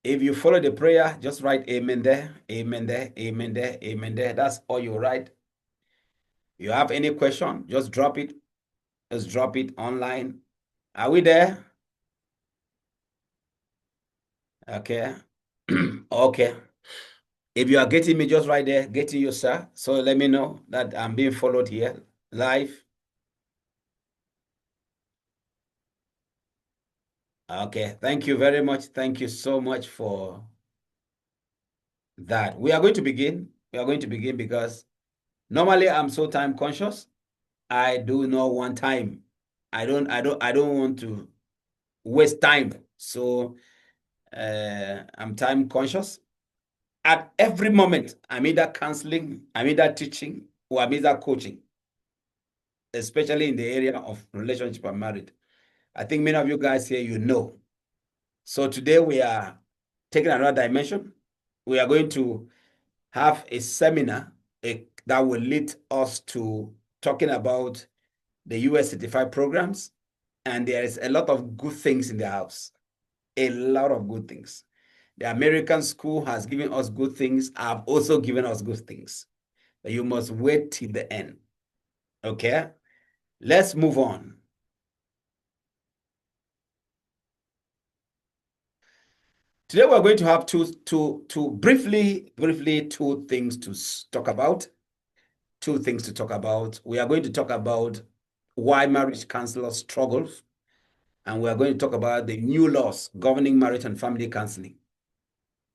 If you follow the prayer, just write amen there, amen there, amen there, amen there. That's all you write. You have any question, just drop it. Just drop it online. Are we there? Okay. Okay. If you are getting me, just right there, getting you, sir. So let me know that I'm being followed here live. Okay. Thank you very much. Thank you so much for that. We are going to begin. We are going to begin because normally I'm so time conscious. I do not want time. I don't want to waste time. So I'm time conscious. At every moment, I'm either counseling, I'm either teaching, or I'm either coaching, especially in the area of relationship and marriage. I think many of you guys here, you know. So today we are taking another dimension. We are going to have a seminar that will lead us to talking about the US certified programs. And there is a lot of good things in the house, a lot of good things. The American school has given us good things. I've also given us good things. But you must wait till the end. Okay? Let's move on. Today we're going to have briefly two things to talk about. Two things to talk about. We are going to talk about why marriage counselors struggle, and we are going to talk about the new laws governing marriage and family counseling.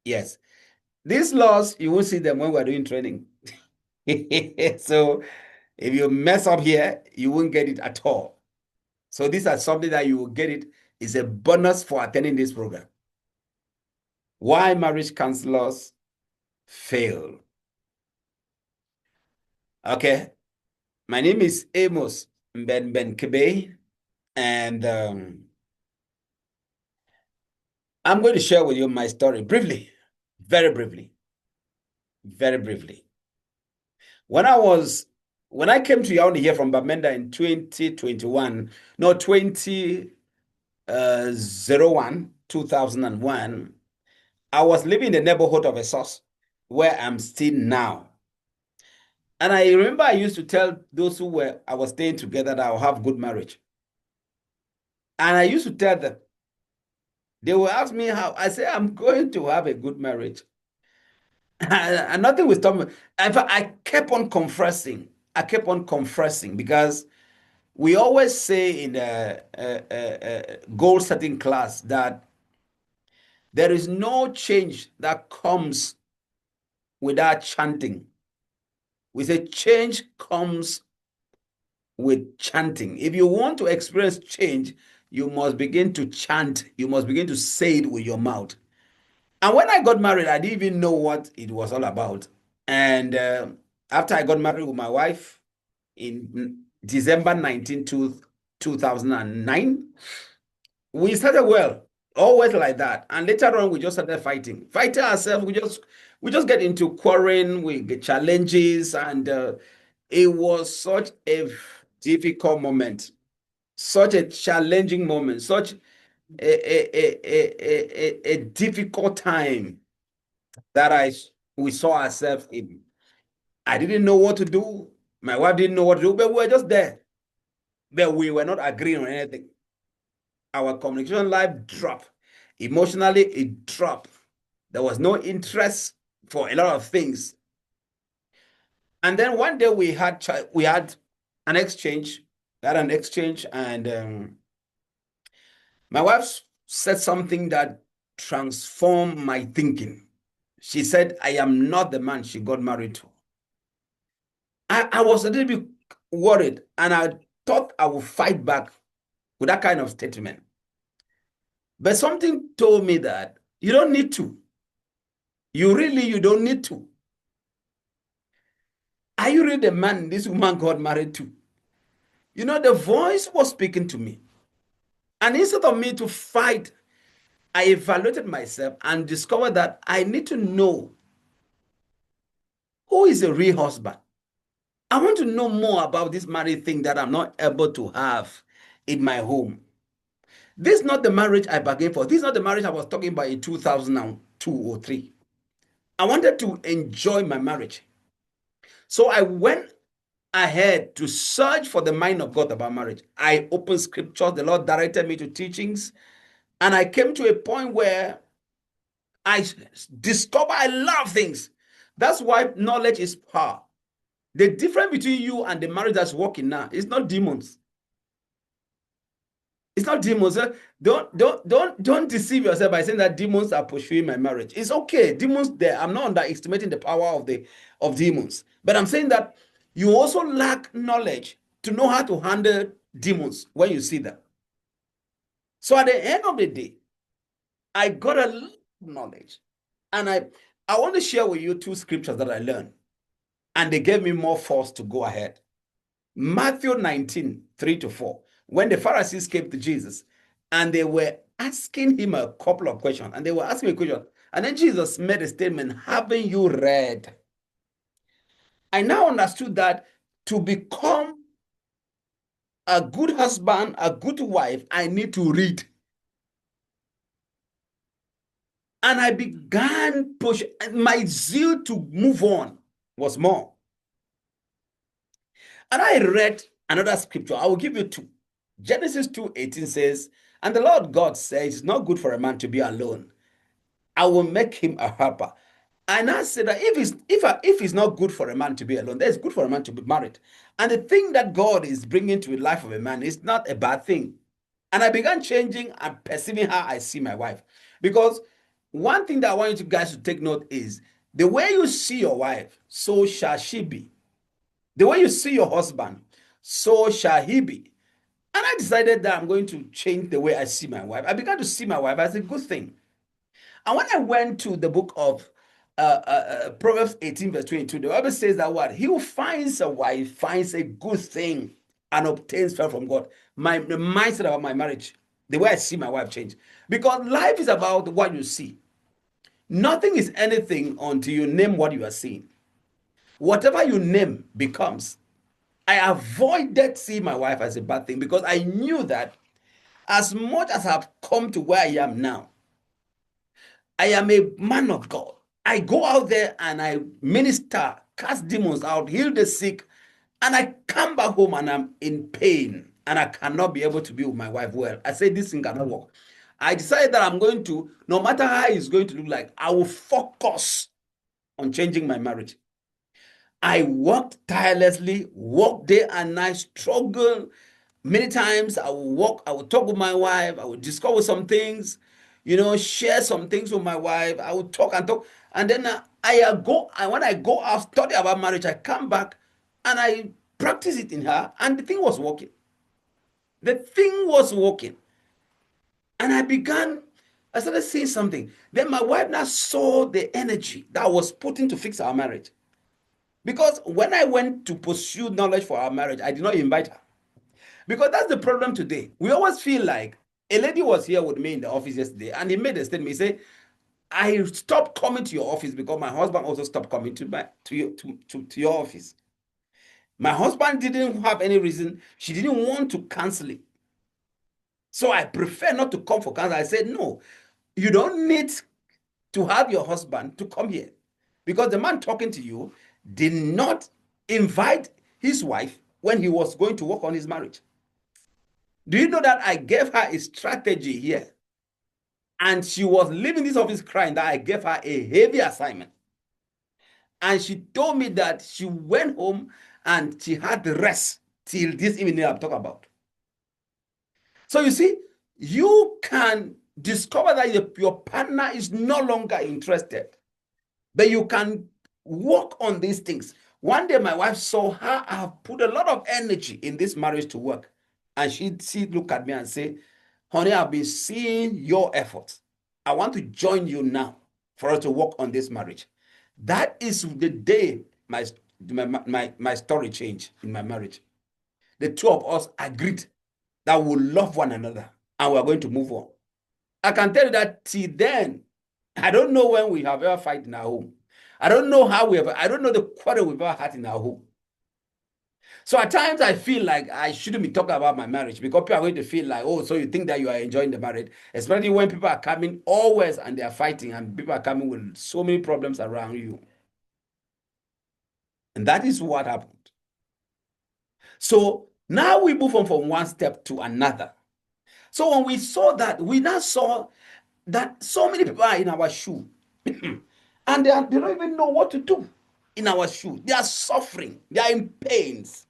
Yes, these laws, you won't see them when we're doing training. So if you mess up here, you won't get it at all. So these are something that you will get it. It's a bonus for attending this program. Why marriage counselors fail. Okay, my name is Amos Mbenbenkebe, and I'm going to share with you my story briefly, very briefly, very briefly. When I came to Yaoundé here from Bamenda in 2021, no, 2001, I was living in the neighborhood of a source where I'm still now. And I remember I used to tell those I was staying together that I'll have good marriage. And I used to tell them, they will ask me how. I say, I'm going to have a good marriage. And nothing will stop me. In fact, I kept on confessing. I kept on confessing because we always say in the goal setting class that there is no change that comes without chanting. We say change comes with chanting. If you want to experience change, you must begin to chant. You must begin to say it with your mouth. And when I got married, I didn't even know what it was all about. And after I got married with my wife in December 19, 2009, we started well, always like that. And later on, we just started fighting ourselves. We just get into quarreling, we get challenges, and it was such a difficult moment, such a challenging moment, such a difficult time that we saw ourselves in. I didn't know what to do. My wife didn't know what to do, but we were just there. But we were not agreeing on anything. Our communication life dropped. Emotionally, it dropped. There was no interest for a lot of things. And then one day we had an exchange. And my wife said something that transformed my thinking. She said, I am not the man she got married to. I was a little bit worried, and I thought I would fight back with that kind of statement. But something told me that you don't need to. You don't need to. Are you really the man this woman got married to? You know, the voice was speaking to me. And instead of me to fight, I evaluated myself and discovered that I need to know who is a real husband. I want to know more about this married thing that I'm not able to have in my home. This is not the marriage I bargained for. This is not the marriage I was talking about in 2002 or 3. I wanted to enjoy my marriage. So I went ahead to search for the mind of God about marriage. I opened scriptures. The Lord directed me to teachings. And I came to a point where I discover a lot of things. That's why knowledge is power. The difference between you and the marriage that's working now is not demons. It's not demons. Don't deceive yourself by saying that demons are pursuing my marriage. It's okay. Demons there. I'm not underestimating the power of demons. But I'm saying that you also lack knowledge to know how to handle demons when you see them. So at the end of the day, I got a lot of knowledge. And I want to share with you 2 scriptures that I learned. And they gave me more force to go ahead. Matthew 19, 3-4. When the Pharisees came to Jesus and they were asking him a couple of questions, and they were asking a question, and then Jesus made a statement, haven't you read? I now understood that to become a good husband, a good wife, I need to read. And I began pushing. My zeal to move on was more. And I read another scripture. I will give you 2. Genesis 2:18 says, and the Lord God says, it's not good for a man to be alone. I will make him a helper. And I said that if it's not good for a man to be alone, then it's good for a man to be married. And the thing that God is bringing to the life of a man is not a bad thing. And I began changing and perceiving how I see my wife. Because one thing that I want you guys to take note is the way you see your wife, so shall she be. The way you see your husband, so shall he be. And I decided that I'm going to change the way I see my wife. I began to see my wife as a good thing. And when I went to the book of Proverbs 18, verse 22, the Bible says that what? He who finds a wife finds a good thing and obtains favor from God. The mindset about my marriage, the way I see my wife changed. Because life is about what you see. Nothing is anything until you name what you are seeing. Whatever you name becomes. I avoided seeing my wife as a bad thing because I knew that as much as I've come to where I am now, I am a man of God. I go out there and I minister, cast demons out, heal the sick, and I come back home and I'm in pain and I cannot be able to be with my wife well. I say this thing cannot work. I decided that I'm going to, no matter how it's going to look like, I will focus on changing my marriage. I worked tirelessly, worked day and night, struggled. Many times I will walk, I will talk with my wife, I will discover some things, share some things with my wife. I will talk and talk. And then when I go out, study about marriage, I come back and I practice it in her. And the thing was working. The thing was working. And I started seeing something. Then my wife now saw the energy that I was putting to fix our marriage. Because when I went to pursue knowledge for our marriage, I did not invite her. Because that's the problem today. We always feel like a lady was here with me in the office yesterday, and he made a statement. He said, I stopped coming to your office because my husband also stopped coming to your office. My husband didn't have any reason. She didn't want to cancel it. So I prefer not to come for cancel. I said, no, you don't need to have your husband to come here. Because the man talking to you did not invite his wife when he was going to work on his marriage. Do you know that I gave her a strategy here? And she was leaving this office crying that I gave her a heavy assignment. And she told me that she went home and she had the rest till this evening I'm talking about. So you see, you can discover that your partner is no longer interested, but you can work on these things. One day my wife saw how I have put a lot of energy in this marriage to work. And she looked at me and said, honey, I've been seeing your efforts. I want to join you now for us to work on this marriage. That is the day my story changed in my marriage. The two of us agreed that we will love one another and we're going to move on. I can tell you that till then, I don't know when we have ever fight in our home. I don't know I don't know the quarrel we've ever had in our home. So at times I feel like I shouldn't be talking about my marriage because people are going to feel like, oh, so you think that you are enjoying the marriage, especially when people are coming always and they are fighting and people are coming with so many problems around you. And that is what happened. So now we move on from one step to another. So when we saw that, we now saw that so many people are in our shoe and they don't even know what to do in our shoe. They are suffering, they are in pains.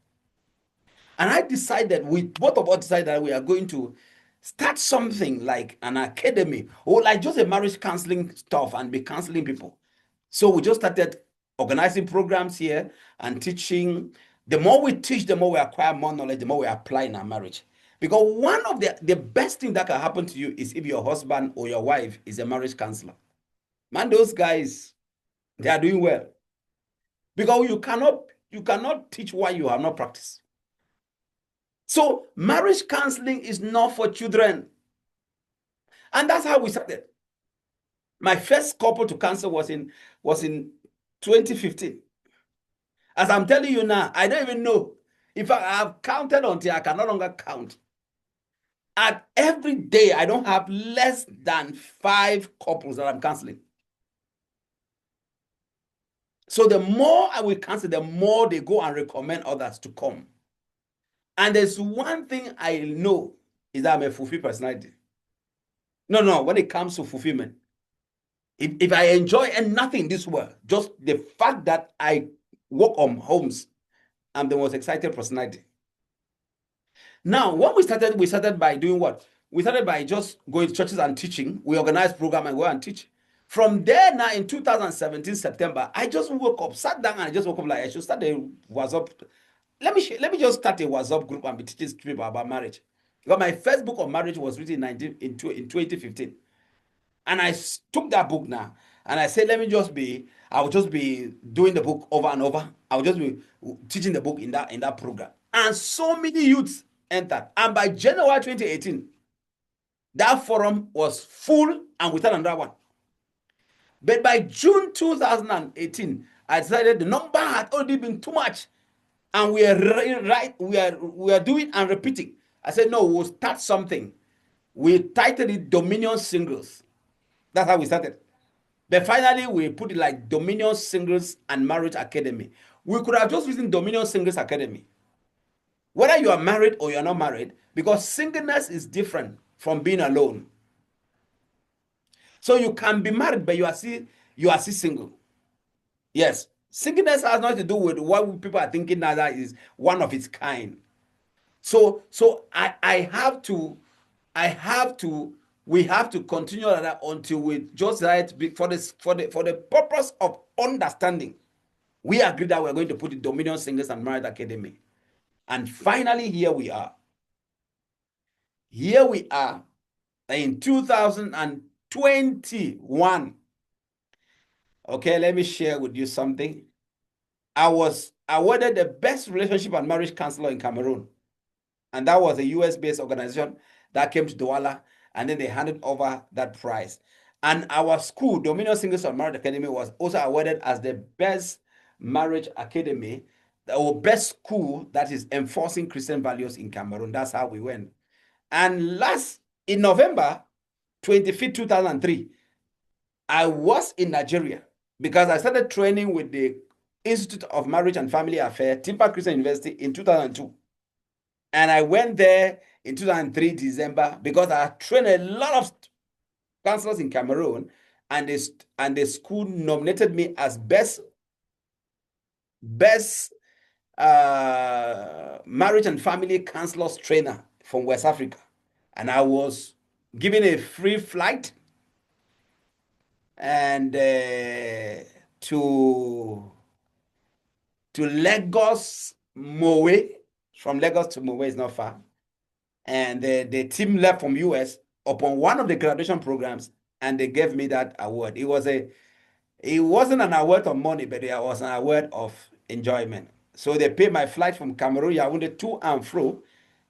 And I decided, we both of us decided that we are going to start something like an academy or like just a marriage counseling stuff and be counseling people. So we just started organizing programs here and teaching. The more we teach, the more we acquire more knowledge, the more we apply in our marriage. Because one of the best thing that can happen to you is if your husband or your wife is a marriage counselor. Man, those guys, they are doing well. Because you cannot teach what you have not practiced. So marriage counseling is not for children. And that's how we started. My first couple to counsel was in 2015. As I'm telling you now, I don't even know. If I have counted until I can no longer count. At every day, I don't have less than 5 couples that I'm counseling. So the more I will counsel, the more they go and recommend others to come. And there's one thing I know is that I'm a fulfilled personality. No, when it comes to fulfillment. If I enjoy nothing in this world, just the fact that I work on homes, I'm the most excited personality. Now, when we started by doing what? We started by just going to churches and teaching. We organized program and go and teach. From there now in 2017 September, I just woke up, sat down, and I just woke up like I should start a WhatsApp. Let me just start a WhatsApp group and be teaching people about marriage. Because my first book on marriage was written in 2015. And I took that book now and I said, I will just be doing the book over and over. I will just be teaching the book in that program. And so many youths entered. And by January 2018, that forum was full and without another one. But by June 2018, I decided the number had already been too much. And we are doing and repeating. I said, no, we'll start something. We titled it Dominion Singles. That's how we started. But finally, we put it like Dominion Singles and Marriage Academy. We could have just written Dominion Singles Academy. Whether you are married or you are not married, because singleness is different from being alone. So you can be married, but you are still single. Yes, singleness has nothing to do with what people are thinking now that is one of its kind. So I have to we have to continue like that until we just right for the purpose of understanding. We agree that we're going to put the Dominion Singles and Marriage Academy. And finally, here we are. Here we are in 2021. Okay, let me share with you something. I was awarded the best relationship and marriage counselor in Cameroon. And that was a US-based organization that came to Douala, and then they handed over that prize. And our school, Dominion Singles and Marriage Academy, was also awarded as the best marriage academy or best school that is enforcing Christian values in Cameroon. That's how we went. And in November 25th, 2003, I was in Nigeria because I started training with the Institute of Marriage and Family Affairs, Timpa Christian University in 2002. And I went there in 2003 December because I trained a lot of counselors in Cameroon, and the school nominated me as best marriage and family counselors trainer from West Africa. And I was given a free flight and to Lagos, Mowe. From Lagos to Mowe is not far. And the team left from US upon one of the graduation programs, and they gave me that award. It wasn't an award of money, but it was an award of enjoyment. So they paid my flight from Cameroon, Yaoundé, to and fro,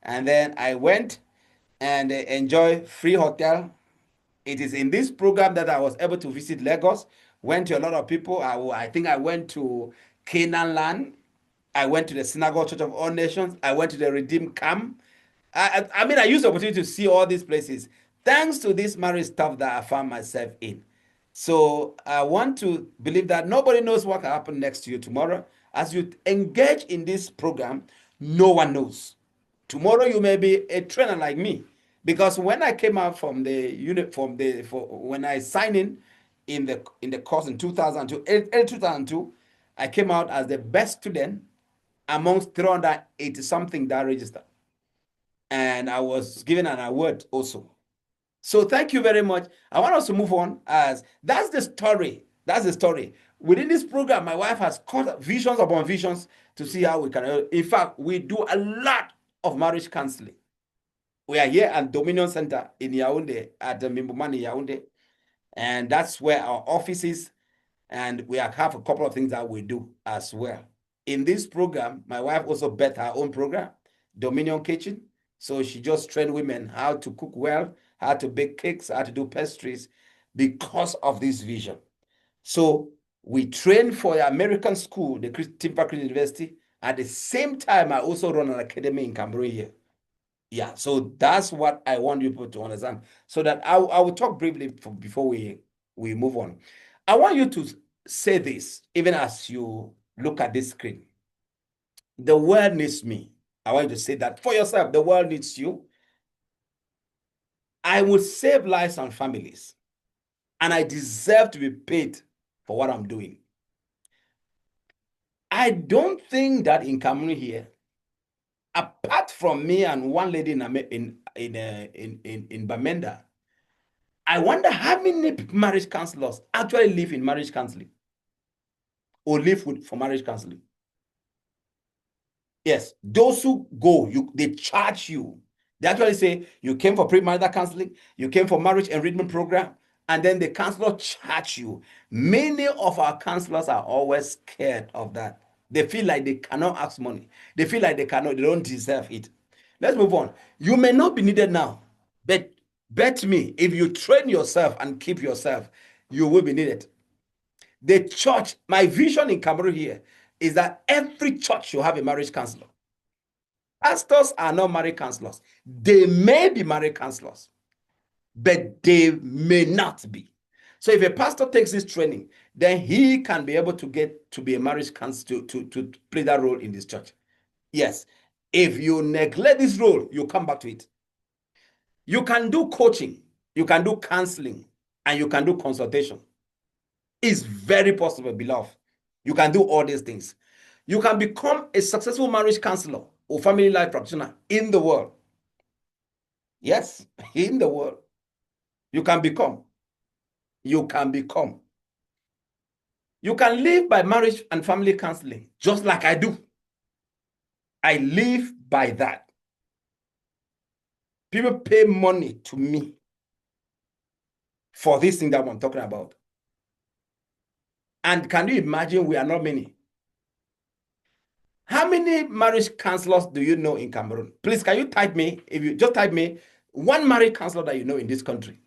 and then I went and enjoy free hotel. It is in this program that I was able to visit Lagos, went to a lot of people. I think I went to Canaan land. I went to the Synagogue Church of All Nations. I went to the Redeemed Camp. I mean, I used the opportunity to see all these places thanks to this marriage stuff that I found myself in. So I want to believe that nobody knows what can happen next to you tomorrow. As you engage in this program, no one knows. Tomorrow you may be a trainer like me, because when I came out from the unit when I signed in the course in 2002, early 2002, I came out as the best student amongst 380 something that registered, and I was given an award also. So thank you very much. I want us to move on, as that's the story. That's the story. Within this program, my wife has caught visions upon visions to see how we can. In fact, we do a lot of marriage counseling. We are here at Dominion Center in Yaoundé, at the Mimbumani Yaoundé, and that's where our office is. And we have a couple of things that we do as well. In this program, my wife also bet her own program, Dominion Kitchen. So she just trained women how to cook well, how to bake cakes, how to do pastries, because of this vision. So we train for the American school, the Timber Creek University. At the same time, I also run an academy in Cameroon here. Yeah, so that's what I want people to understand. So that I will talk briefly before we move on. I want you to say this, even as you look at this screen. The world needs me. I want you to say that for yourself. The world needs you. I will save lives and families, and I deserve to be paid for what I'm doing. I don't think that in Cameroon here, apart from me and one lady in Bamenda, I wonder how many marriage counselors actually live in marriage counseling or live for marriage counseling. Yes, those who go, they charge you. They actually say you came for premarital counseling, you came for marriage enrichment program, and then the counselor charge you. Many of our counselors are always scared of that. They feel like they cannot ask money. They feel like they don't deserve it. Let's move on. You may not be needed now, but bet me, if you train yourself and keep yourself, you will be needed. The church, my vision in Cameroon here is that every church should have a marriage counselor. Pastors are not marriage counselors. They may be marriage counselors, but they may not be. So if a pastor takes this training, then he can be able to get to be a marriage counselor, to play that role in this church. Yes. If you neglect this role, you come back to it. You can do coaching, you can do counseling, and you can do consultation. It's very possible, beloved. You can do all these things. You can become a successful marriage counselor or family life practitioner in the world. Yes, in the world. You can become. You can become. You can live by marriage and family counseling, just like I do. I live by that. People pay money to me for this thing that I'm talking about. And can you imagine, we are not many? How many marriage counselors do you know in Cameroon? Please, can you type me, if you just type me, one marriage counselor that you know in this country?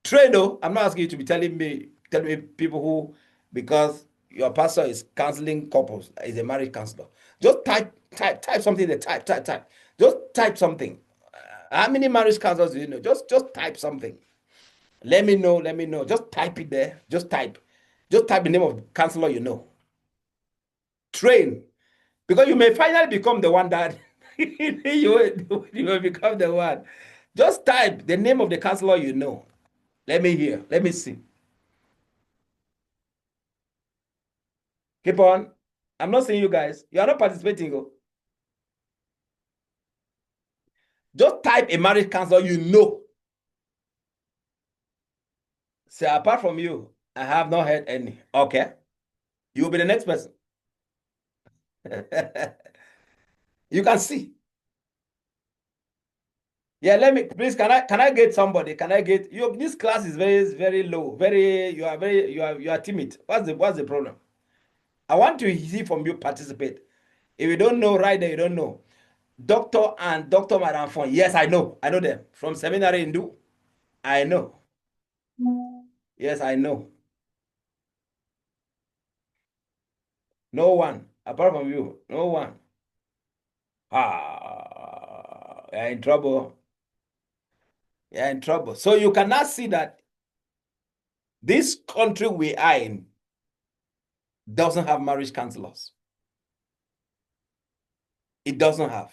Trade, though, I'm not asking you to be telling me people who, because your pastor is counseling couples, is a marriage counselor. Just type something there, type. Just type something. How many marriage counselors do you know? Just type something. Let me know. Just type it there. Just type the name of counselor you know. Train. Because you may finally become the one that you will become the one. Just type the name of the counselor you know. Let me hear. Let me see. Keep on. I'm not seeing you guys. You are not participating. Oh. Just type a marriage counselor you know. Say, apart from you, I have not heard any. Okay. You will be the next person. You can see. Yeah, let me please. Can I get somebody? Can I get you? This class is very low. You are timid. What's the problem? I want to see from you participate. If you don't know right there, you don't know. Doctor and Dr. Madam Fon. Yes, I know. I know them. From seminary in Do. I know. Yes, I know. No one. Apart from you, no one. You're in trouble. You're in trouble. So you cannot see that this country we are in doesn't have marriage counselors. It doesn't have.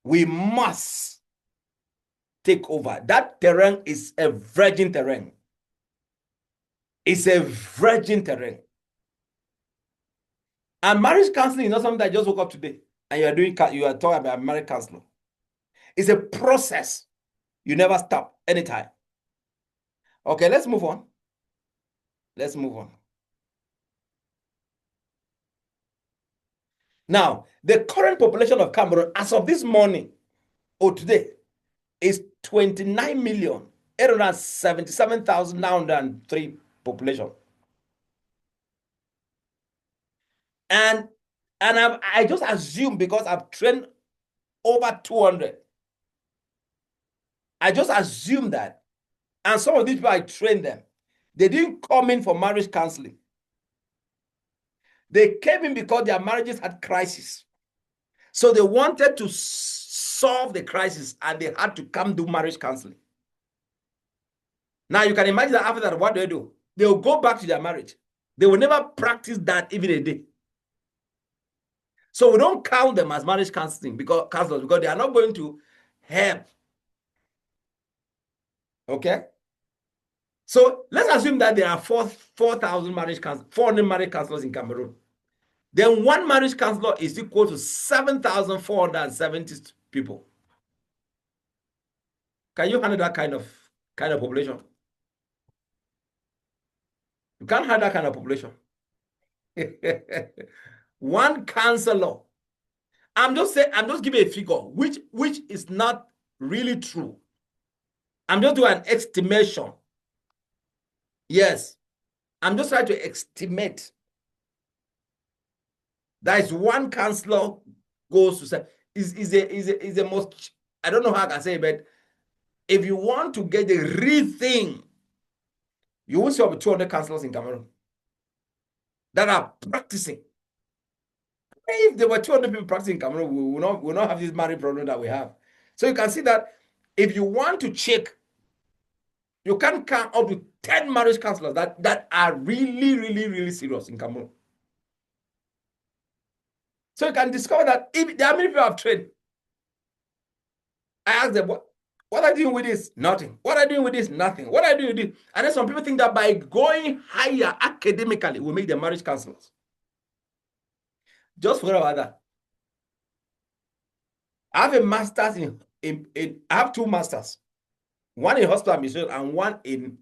We must take over. That terrain is a virgin terrain. It's a virgin terrain. And marriage counseling is not something that just woke up today and you are talking about marriage counseling. It's a process. You never stop anytime. Okay, let's move on. Let's move on. Now, the current population of Cameroon as of this morning or today is 29,877,903 population. And I just assume because I've trained over 200. I just assume that. And some of these people, I trained them. They didn't come in for marriage counseling. They came in because their marriages had crisis. So they wanted to solve the crisis and they had to come do marriage counseling. Now you can imagine that after that, what do? They will go back to their marriage. They will never practice that even a day. So we don't count them as marriage counselors because they are not going to help. Okay? So let's assume that there are 4,000 marriage counselors, 400 marriage counselors in Cameroon. Then one marriage counselor is equal to 7,470 people. Can you handle that kind of population? You can't handle that kind of population. One counselor. I'm just giving a figure which is not really true. I'm just doing an estimation. Yes. I'm just trying to estimate. That is one counselor goes to say is a most, I don't know how I can say it, but if you want to get the real thing, you will see over 200 counselors in Cameroon that are practicing. If there were 200 people practicing in Cameroon, we will not have this marriage problem that we have. So you can see that if you want to check, you can count up to 10 marriage counselors that are really, really, really serious in Cameroon. So you can discover that if there are many people have trained. I ask them, what are you doing with this? Nothing. What are you doing with this? Nothing. What are you doing with this? And then some people think that by going higher academically, we make them marriage counselors. Just forget about that. I have a master's I have 2 masters. One in hospital administration and one in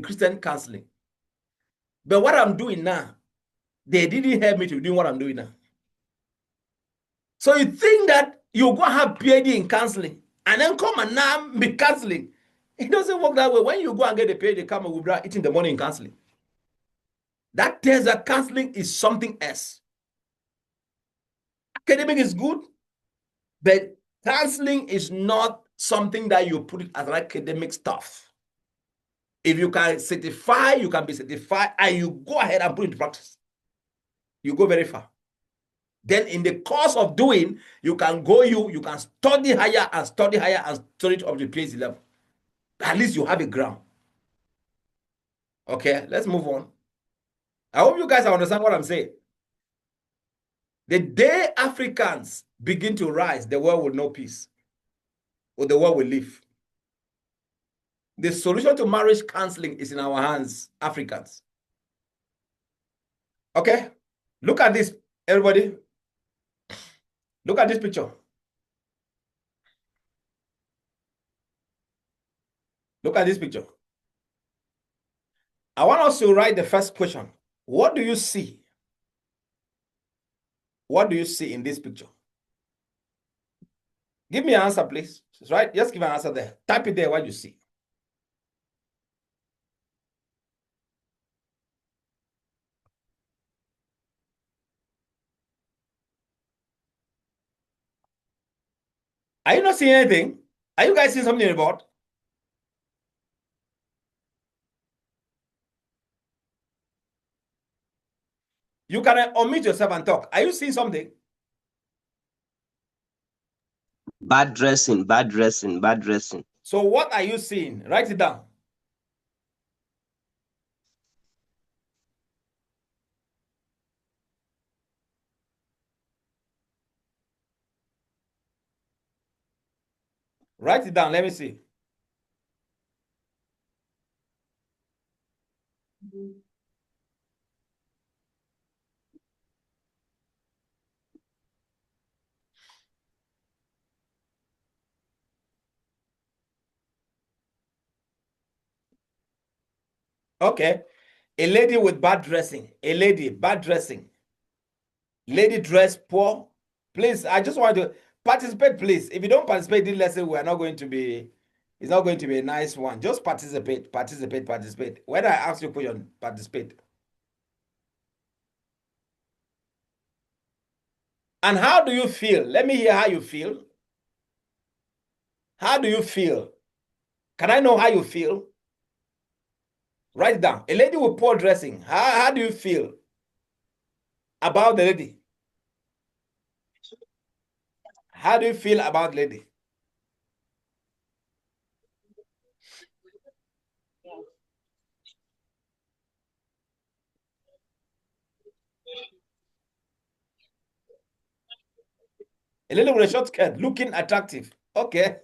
Christian counseling. But what I'm doing now, they didn't help me to do what I'm doing now. So you think that you go have PhD in counseling and then come and now be counseling? It doesn't work that way. When you go and get a PhD, come and we'll eating the money in counseling. That tells that counseling is something else. Academic is good, but counseling is not something that you put it as academic stuff. If you can certify, you can be certified, and you go ahead and put it into practice. You go very far. Then in the course of doing, you can study higher and study higher and study up to PhD level. At least you have a ground. Okay, let's move on. I hope you guys understand what I'm saying. The day Africans begin to rise, the world will know peace, or the world will live. The solution to marriage counseling is in our hands, Africans. Okay, look at this, everybody. Look at this picture. Look at this picture. I want us to write the first question. What do you see? What do you see in this picture? Give me an answer, please. Right? Just give an answer there. Type it there what you see. Are you not seeing anything? Are you guys seeing something about? You can omit yourself and talk. Are you seeing something? Bad dressing, bad dressing, bad dressing. So what are you seeing? Write it down. Write it down. Let me see. Okay. A lady with bad dressing. A lady, bad dressing. Lady dress poor. Please, I just want to participate, please. If you don't participate in this lesson, we are not going to be, it's not going to be a nice one. Just participate, participate, participate. When I ask you a question, participate. And how do you feel? Let me hear how you feel. How do you feel? Can I know how you feel? Write it down. A lady with poor dressing. How do you feel about the lady? How do you feel about lady? A lady with a short skirt, looking attractive. Okay.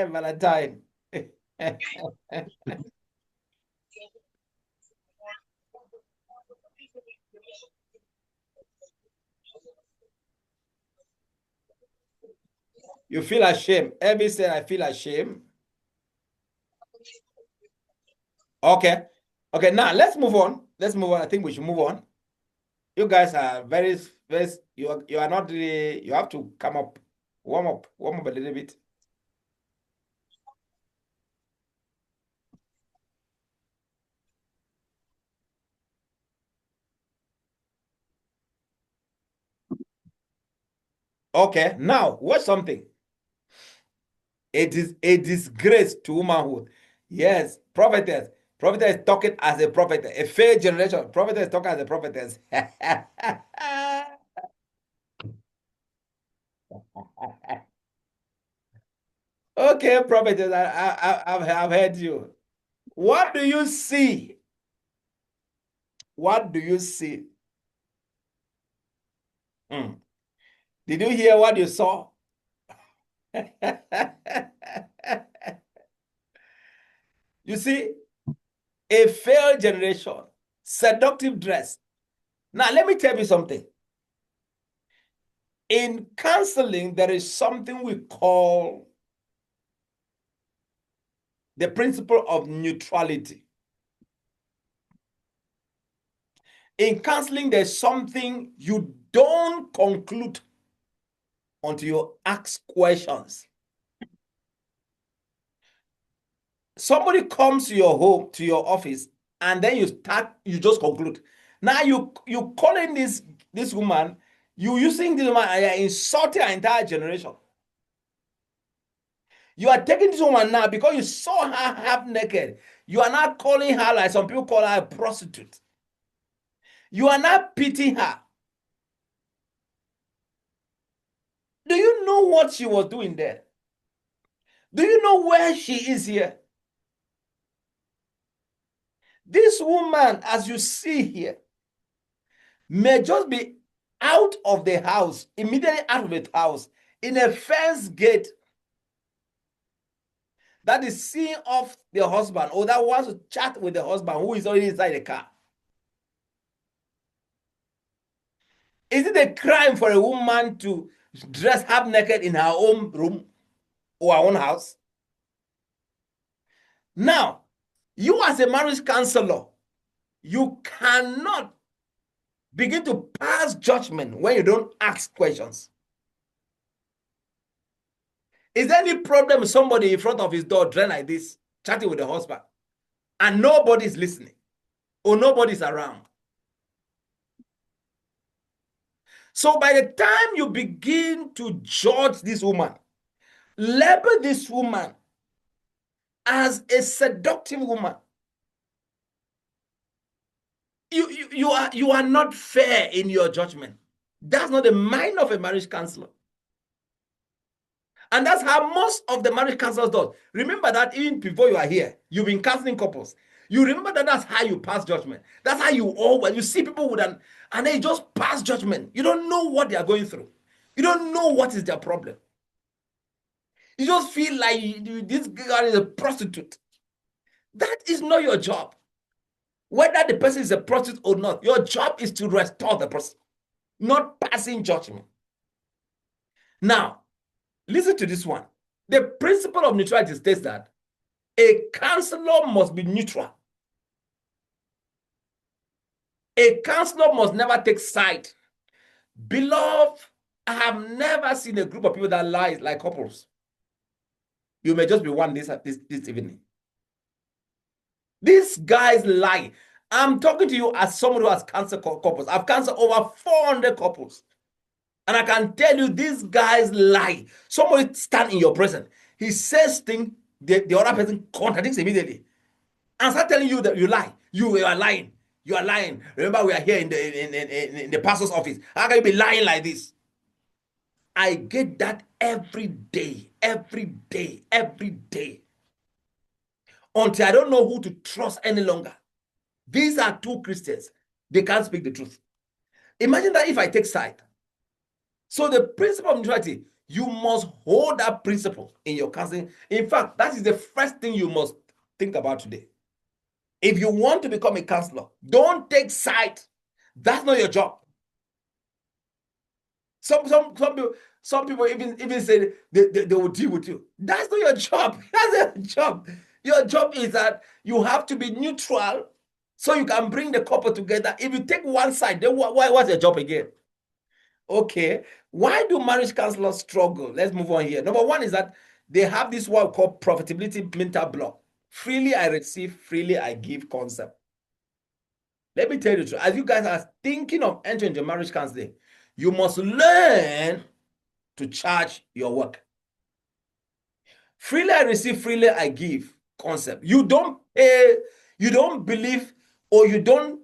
Valentine. You feel ashamed. Every said, I feel ashamed. Okay. Okay, now let's move on. Let's move on. I think we should move on. You guys are very, you are not really, you have to come up, warm up a little bit. Okay, now watch something. It is a disgrace to womanhood. Yes, prophetess. Prophetess talking as a prophetess. A failed generation. Prophetess talking as a prophetess. Okay, prophetess, I've heard you. What do you see? What do you see? Hmm. Did you hear what you saw? You see, a failed generation, seductive dress. Now, let me tell you something. In counseling, there is something we call the principle of neutrality. In counseling, there's something you don't conclude until you ask questions. Somebody comes to your home, to your office, and then you just conclude. Now you calling this woman, you using this woman, and you're insulting her entire generation. You are taking this woman now because you saw her half naked. You are not calling her like some people call her a prostitute. You are not pitying her. Do you know what she was doing there? Do you know where she is here? This woman, as you see here, may just be out of the house, immediately out of the house, in a fence gate that is seeing off the husband or that wants to chat with the husband who is already inside the car. Is it a crime for a woman to dress half naked in her own room or her own house? Now, you as a marriage counselor, you cannot begin to pass judgment when you don't ask questions. Is there any problem with somebody in front of his door dressed like this, chatting with the husband, and nobody's listening or nobody's around? So by the time you begin to judge this woman, label this woman as a seductive woman, You are not fair in your judgment. That's not the mind of a marriage counselor. And that's how most of the marriage counselors do. Remember that even before you are here, you've been counseling couples. You remember that that's how you pass judgment. That's how you always, you see people with and they just pass judgment. You don't know what they are going through. You don't know what is their problem. You just feel like this girl is a prostitute. That is not your job. Whether the person is a prostitute or not, your job is to restore the person, not passing judgment. Now, listen to this one. The principle of neutrality states that a counselor must be neutral. A counselor must never take side. Beloved, I have never seen a group of people that lie like couples. You may just be one this evening. These guys lie. I'm talking to you as someone who has counseled couples. I've counseled over 400 couples. And I can tell you, these guys lie. Somebody stand in your presence. He says things, the other person contradicts immediately. And start telling you that you lie. You are lying. You are lying. Remember, we are here in the pastor's office. How can you be lying like this? I get that every day, every day, every day. Until I don't know who to trust any longer. These are two Christians. They can't speak the truth. Imagine that if I take side. So the principle of neutrality, you must hold that principle in your counseling. In fact, that is the first thing you must think about today. If you want to become a counselor, don't take side. That's not your job. Some people even say they will deal with you. That's not your job. That's not your job. Your job is that you have to be neutral so you can bring the couple together. If you take one side, then what's your job again? Okay. Why do marriage counselors struggle? Let's move on here. Number one is that they have this what we call profitability mental block. Freely I receive, freely I give concept. Let me tell you the truth. As you guys are thinking of entering the marriage counseling, you must learn to charge your work. Freely I receive, freely I give concept. You don't pay, you don't believe, or you don't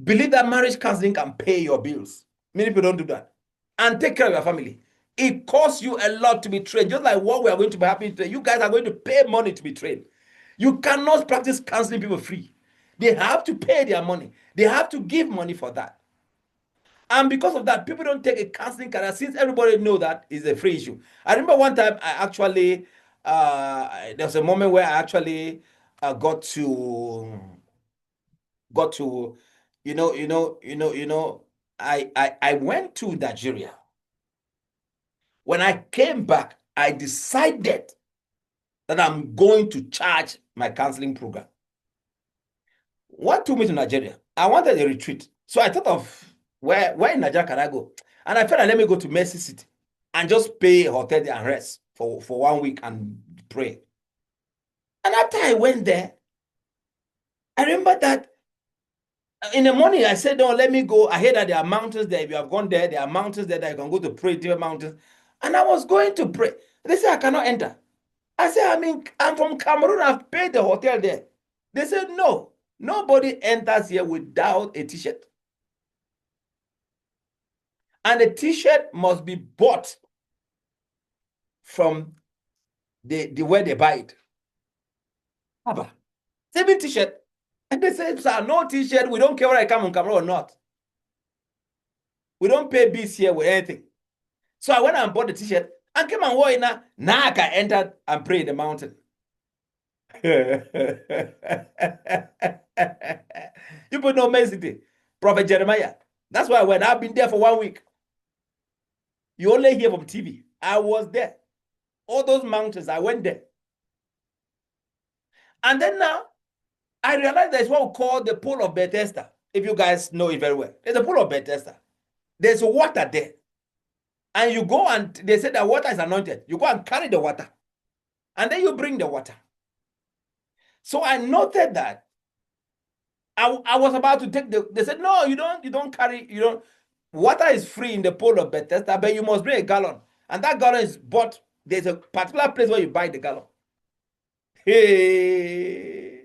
believe that marriage counseling can pay your bills. Many people don't do that. And take care of your family. It costs you a lot to be trained. Just like what we are going to be happening today. You guys are going to pay money to be trained. You cannot practice counseling people free. They have to pay their money. They have to give money for that. And because of that, people don't take a counseling career since everybody know that is a free issue. I remember one time I actually, there was a moment where I actually got to, I went to Nigeria. When I came back, I decided that I'm going to charge my counseling program. What took me to Nigeria? I wanted a retreat. So I thought of where in Nigeria can I go? And I felt like let me go to Mercy City and just pay a hotel there and rest for 1 week and pray. And after I went there, I remember that in the morning I said, no, let me go. I hear that there are mountains there. If you have gone there, there are mountains there that you can go to pray, different mountains. And I was going to pray. They said, I cannot enter. I said, I'm from Cameroon. I've paid the hotel there. They said, no, nobody enters here without a t-shirt. And the t-shirt must be bought from the where they buy it. Abba, 7 t-shirt. And they said, sir, no t-shirt. We don't care whether I come on camera or not. We don't pay bills here with anything. So I went and bought the t-shirt and came and wore it now. Now I can enter and pray in the mountain. You put no City, Prophet Jeremiah. That's why when I've been there for 1 week. You only hear from TV. I was there. All those mountains, I went there. And then now, I realized there's what we call the pool of Bethesda. If you guys know it very well. There's a pool of Bethesda. There's water there. And you go and they say that water is anointed. You go and carry the water. And then you bring the water. So I noted that I was about to take they said, no, you don't carry, water is free in the pool of Bethesda, but you must bring a gallon. And that gallon is bought, there's a particular place where you buy the gallon. Hey.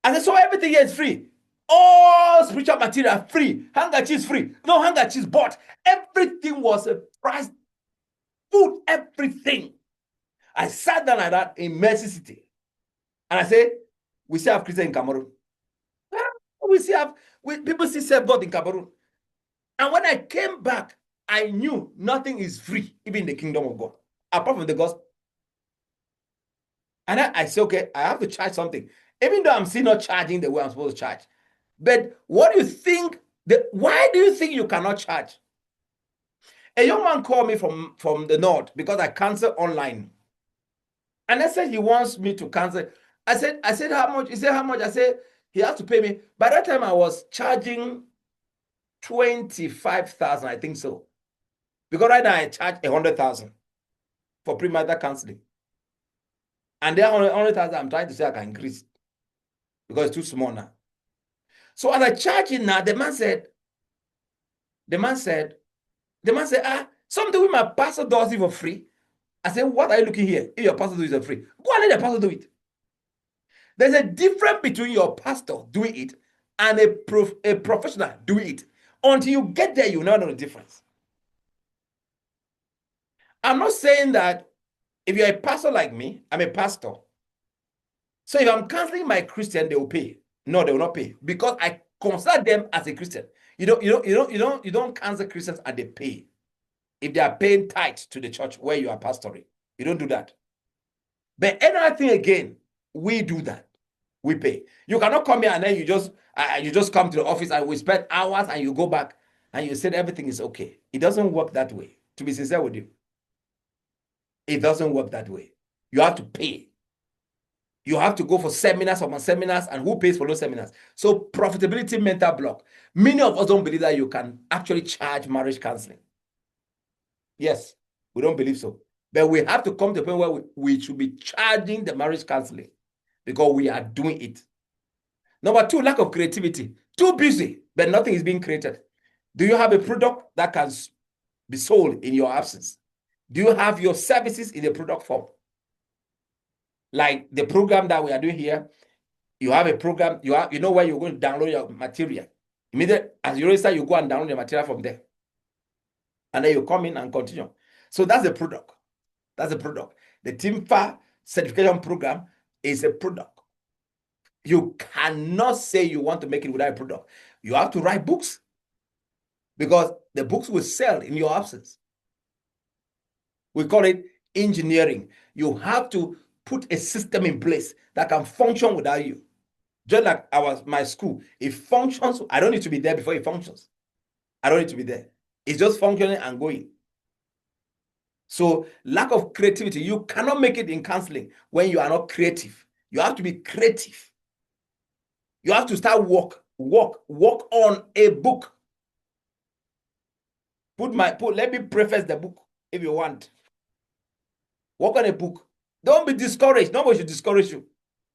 I said, so everything here is free. All spiritual material free. Handkerchiefs free. No handkerchiefs bought. Everything was a price. Food, everything. I sat down like that in Mercy City. And I said, we still have Christians in Cameroon. We still have, people still serve God in Cameroon. And when I came back, I knew nothing is free, even in the kingdom of God, apart from the gospel. And I said, okay, I have to charge something, even though I'm still not charging the way I'm supposed to charge. But what do you think? Why do you think you cannot charge? A young man called me from the north because I cancel online. And I said he wants me to cancel. I said, how much? He said, how much? I said, he has to pay me. By that time, I was charging 25,000, I think so. Because right now I charge 100,000 for premarital counseling. And then 100,000, I'm trying to say I can increase because it's too small now. So as I charge it now, the man said, something with my pastor does it for free. I said, what are you looking here? If your pastor does it for free, go and let the pastor do it. There's a difference between your pastor doing it and a professional doing it. Until you get there, you never know the difference. I'm not saying that if you're a pastor like me, I'm a pastor. So if I'm counseling my Christian, they will pay. No, they will not pay because I consider them as a Christian. You don't counsel Christians and they pay. If they are paying tithe to the church where you are pastoring, you don't do that. But another thing again, we do that. We pay. You cannot come here and then you just come to the office and we spend hours and you go back and you said everything is okay. It doesn't work that way. To be sincere with you, it doesn't work that way. You have to pay. You have to go for seminars upon seminars, and who pays for those seminars? So profitability mental block. Many of us don't believe that you can actually charge marriage counseling. Yes, we don't believe so. But we have to come to the point where we should be charging the marriage counseling because we are doing it. Number two, lack of creativity. Too busy, but nothing is being created. Do you have a product that can be sold in your absence? Do you have your services in a product form? Like the program that we are doing here, you have a program, you know where you're going to download your material. Immediately, as you register, you go and download the material from there. And then you come in and continue. So that's the product. That's the product. The TIMFA certification program is a product. You cannot say you want to make it without a product. You have to write books because the books will sell in your absence. We call it engineering. You have to put a system in place that can function without you. Just like my school, it functions. I don't need to be there before it functions. I don't need to be there. It's just functioning and going. So lack of creativity, you cannot make it in counseling when you are not creative. You have to be creative. You have to start work on a book. Let me preface the book if you want. Work on a book. Don't be discouraged. Nobody should discourage you.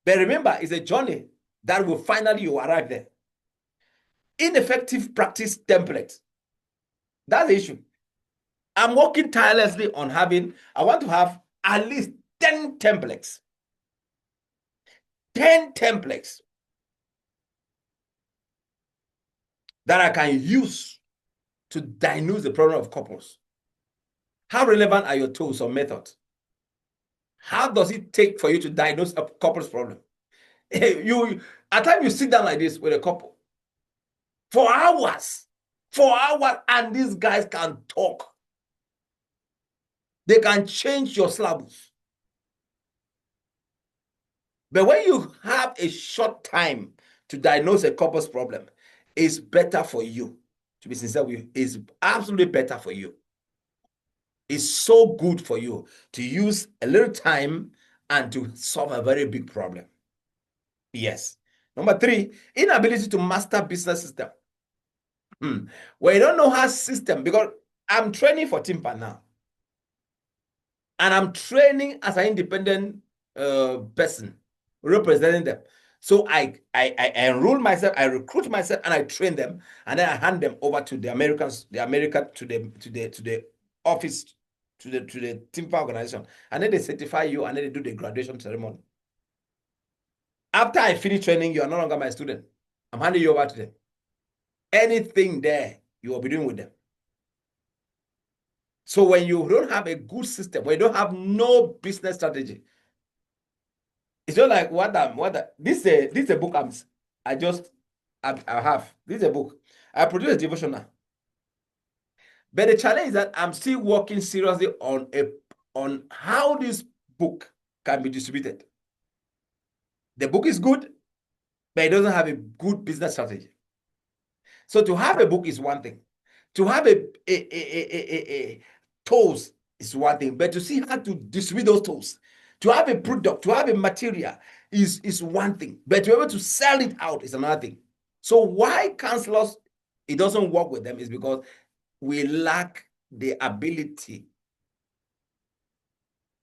But remember, it's a journey that will finally you arrive there. Ineffective practice template. That's the issue. I'm working tirelessly on I want to have at least 10 templates. 10 templates that I can use to diagnose the problem of couples. How relevant are your tools or methods? How does it take for you to diagnose a couple's problem? At times you sit down like this with a couple for hours, and these guys can talk. They can change your syllabus. But when you have a short time to diagnose a couple's problem, it's better for you. To be sincere with you, it's absolutely better for you. It's so good for you to use a little time and to solve a very big problem. Yes. Number three, inability to master business system. Well, you don't know how system, because I'm training for TIMFA now. And I'm training as an independent person representing them. So I enroll myself, I recruit myself, and I train them, and then I hand them over to the Americans, to the office, to the TIMFA organization, and then they certify you, and then they do the graduation ceremony. After I finish training, you are no longer my student. I'm handing you over to them. Anything there, you will be doing with them. So when you don't have a good system, when you don't have no business strategy, it's just like this is a book I have. This is a book. I produce a devotional. But the challenge is that I'm still working seriously on how this book can be distributed. The book is good, but it doesn't have a good business strategy. So to have a book is one thing. To have a tools is one thing, but to see how to distribute those tools, to have a product, to have a material is one thing, but to be able to sell it out is another thing. So why counselors, it doesn't work with them is because we lack the ability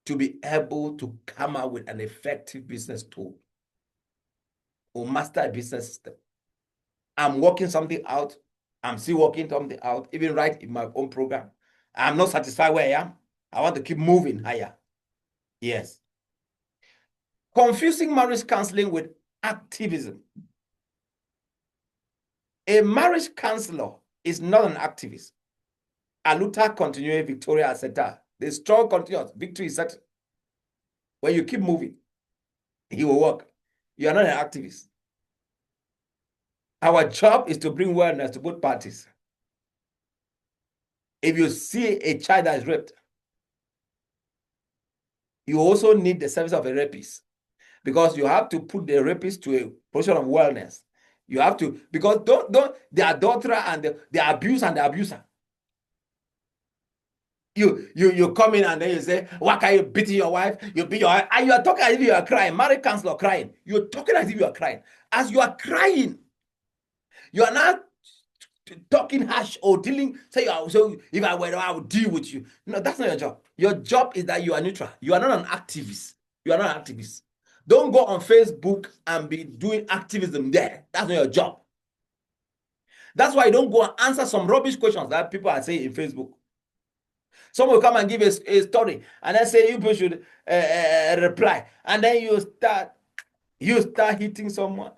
to be able to come out with an effective business tool or master a business system. I'm working something out. I'm still working something out, even right in my own program. I'm not satisfied where I am. I want to keep moving higher. Yes. Confusing marriage counseling with activism. A marriage counselor is not an activist. Aluta continue, Victoria, etc. The strong continuous. Victory is certain. When you keep moving, he will work. You are not an activist. Our job is to bring wellness to both parties. If you see a child that is raped, you also need the service of a rapist, because you have to put the rapist to a position of wellness. You have to, because don't the adulterer and the abuse and the abuser. You come in and then you say, why can you beat your wife? You beat your wife, and you are talking as if you are crying. Marriage counselor crying. You're talking as if you are crying. As you are crying, you are not talking harsh or dealing. So if I were, I would deal with you. No, that's not your job. Your job is that you are neutral. You are not an activist. You are not an activist. Don't go on Facebook and be doing activism there. That's not your job. That's why you don't go and answer some rubbish questions that people are saying in Facebook. Someone will come and give a story, and then say you people should reply, and then you start hitting someone,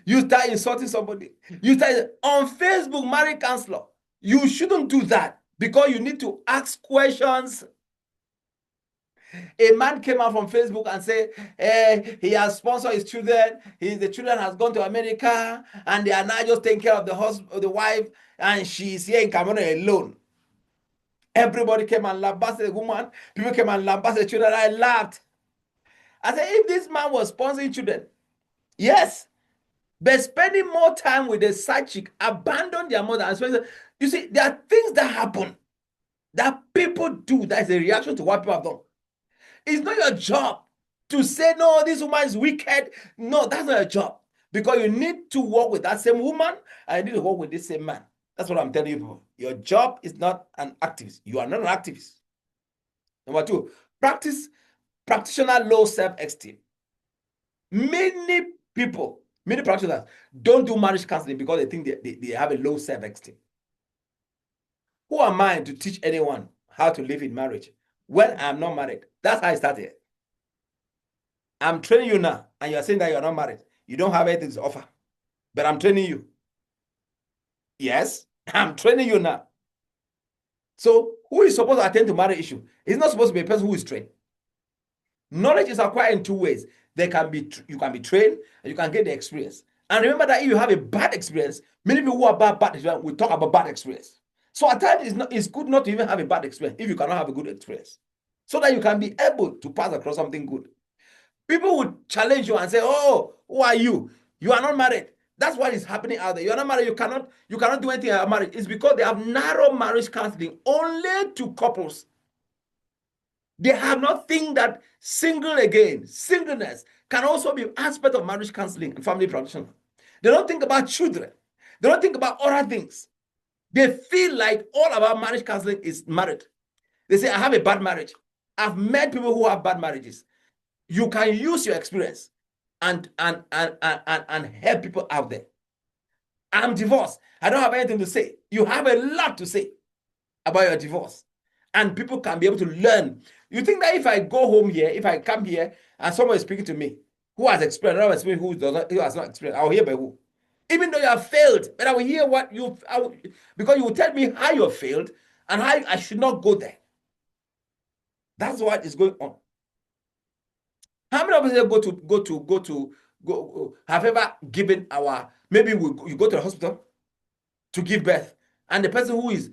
you start insulting somebody, you start on Facebook. Marriage counselor, you shouldn't do that, because you need to ask questions. A man came out from Facebook and said he has sponsored his children. The children has gone to America, and they are now just taking care of the husband, the wife, and she's here in Cameroon alone. Everybody came and lambasted the woman. People came and lambasted the children. I laughed. I said, if this man was sponsoring children, yes, but spending more time with the side chick, abandon their mother. And you see, there are things that happen that people do that is a reaction to what people have done. It's not your job to say, no, this woman is wicked. No, that's not your job. Because you need to work with that same woman, and you need to work with this same man. That's what I'm telling you. Your job is not an activist. You are not an activist. Number two, practitioner low self-esteem. Many practitioners don't do marriage counseling because they think they have a low self-esteem. Who am I to teach anyone how to live in marriage when I'm not married? That's how I started. I'm training you now, and you're saying that you're not married. You don't have anything to offer, but I'm training you. Yes, I'm training you now. So who is supposed to attend to marriage issue? It's not supposed to be a person who is trained. Knowledge is acquired in two ways. You can be trained, and you can get the experience. And remember that if you have a bad experience, many people who are bad experience, we talk about bad experience. So at times it's good not to even have a bad experience if you cannot have a good experience, so that you can be able to pass across something good. People would challenge you and say, oh, who are you? You are not married. That's what is happening out there. You are not married. You cannot do anything about marriage. It's because they have narrow marriage counseling only to couples. They have not think that singleness can also be an aspect of marriage counseling and family practitioner. They don't think about children. They don't think about other things. They feel like all about marriage counseling is married. They say, I have a bad marriage. I've met people who have bad marriages. You can use your experience and help people out there. I'm divorced. I don't have anything to say. You have a lot to say about your divorce, and people can be able to learn. You think that if I go home here, if I come here and someone is speaking to me who has experienced, not experience who has not experienced. I'll hear by who. Even though you have failed, but I will hear what because you will tell me how you have failed and how I should not go there. That's what is going on. How many of us go have ever given maybe you go to the hospital to give birth, and the person who is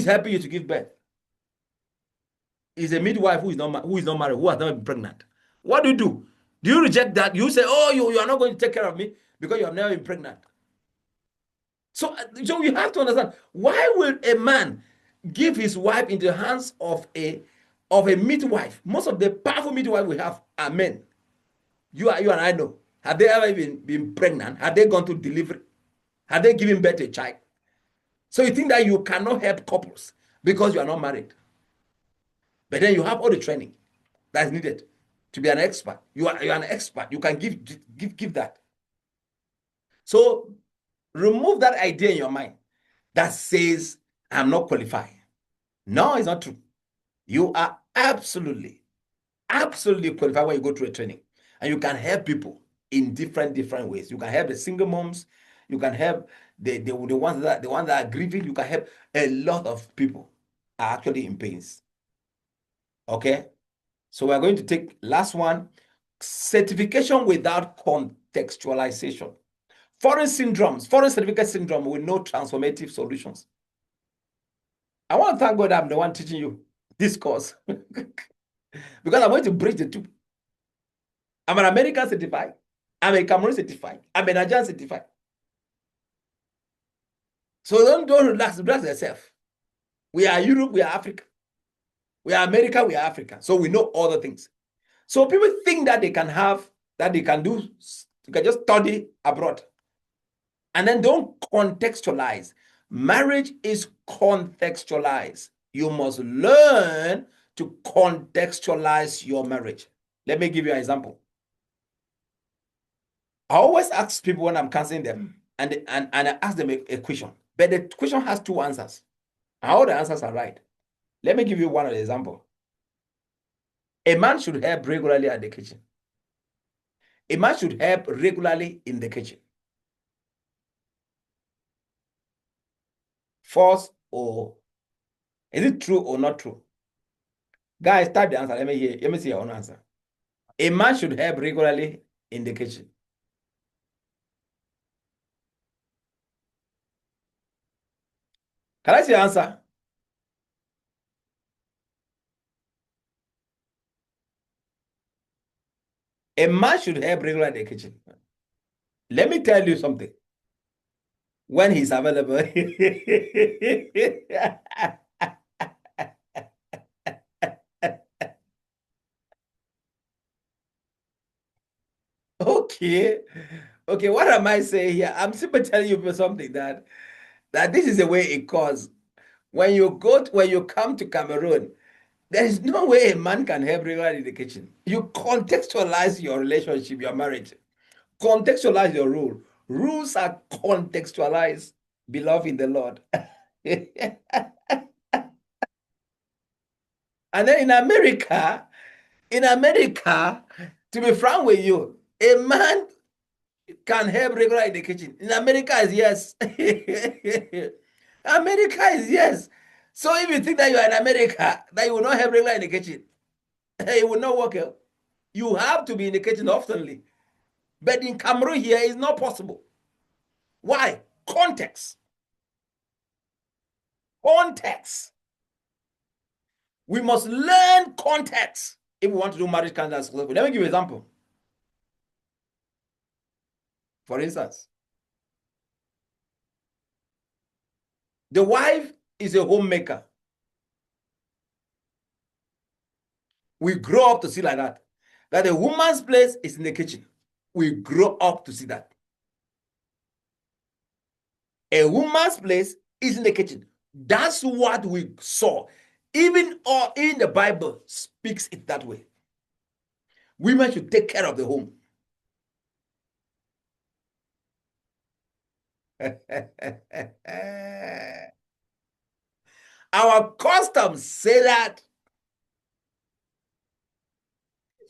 helping you to give birth is a midwife who is not married, who has never been pregnant. What do? Do you reject that? You say, oh, you are not going to take care of me because you have never been pregnant. So you have to understand, why will a man give his wife into the hands of a midwife? Most of the powerful midwives we have are men. You and I know. Have they ever been pregnant? Have they gone to delivery? Have they given birth to a child? So you think that you cannot help couples because you are not married. But then you have all the training that is needed to be an expert. You are an expert. You can give that. So remove that idea in your mind that says, I'm not qualified. No, it's not true. You are absolutely qualified when you go through a training. And you can help people in different ways. You can help the single moms. You can help the ones that are grieving. You can help a lot of people are actually in pains. Okay? So we're going to take last one, certification without contextualization. Foreign certificate syndrome with no transformative solutions. I want to thank God I'm the one teaching you this course because I'm going to bridge the two. I'm an American certified. I'm a Cameroon certified. I'm a Nigerian certified. So don't relax yourself. We are Europe, we are Africa. We are America, we are Africa. So we know all the things. So people think that they can just study abroad. And then don't contextualize. Marriage is contextualized. You must learn to contextualize your marriage. Let me give you an example. I always ask people when I'm counseling them, and I ask them a question, but the question has two answers. All the answers are right. Let me give you one example. A man should help regularly at the kitchen. A man should help regularly in the kitchen. False or is it true or not true? Guys, type the answer. Let me see your own answer. A man should help regularly in the kitchen. Can I see your answer? A man should help regularly in the kitchen. Let me tell you something. When he's available. Okay. Okay, what am I saying here? I'm simply telling you something that this is the way it goes. When you come to Cameroon, there is no way a man can help regularly in the kitchen. You contextualize your relationship, your marriage. Contextualize your rule. Rules are contextualized, beloved in the Lord. And then in America, to be frank with you, a man can help regularly in the kitchen. In America is yes. America is yes. So if you think that you are in America, that you will not help regularly in the kitchen, it will not work out. You have to be in the kitchen oftenly. But in Cameroon here, it's not possible. Why? Context. Context. We must learn context if we want to do marriage counseling successfully. Let me give you an example. For instance, the wife is a homemaker. We grow up to see like that. That a woman's place is in the kitchen. We grow up to see that. A woman's place is in the kitchen. That's what we saw. Even in the Bible speaks it that way. Women should take care of the home. Our customs say that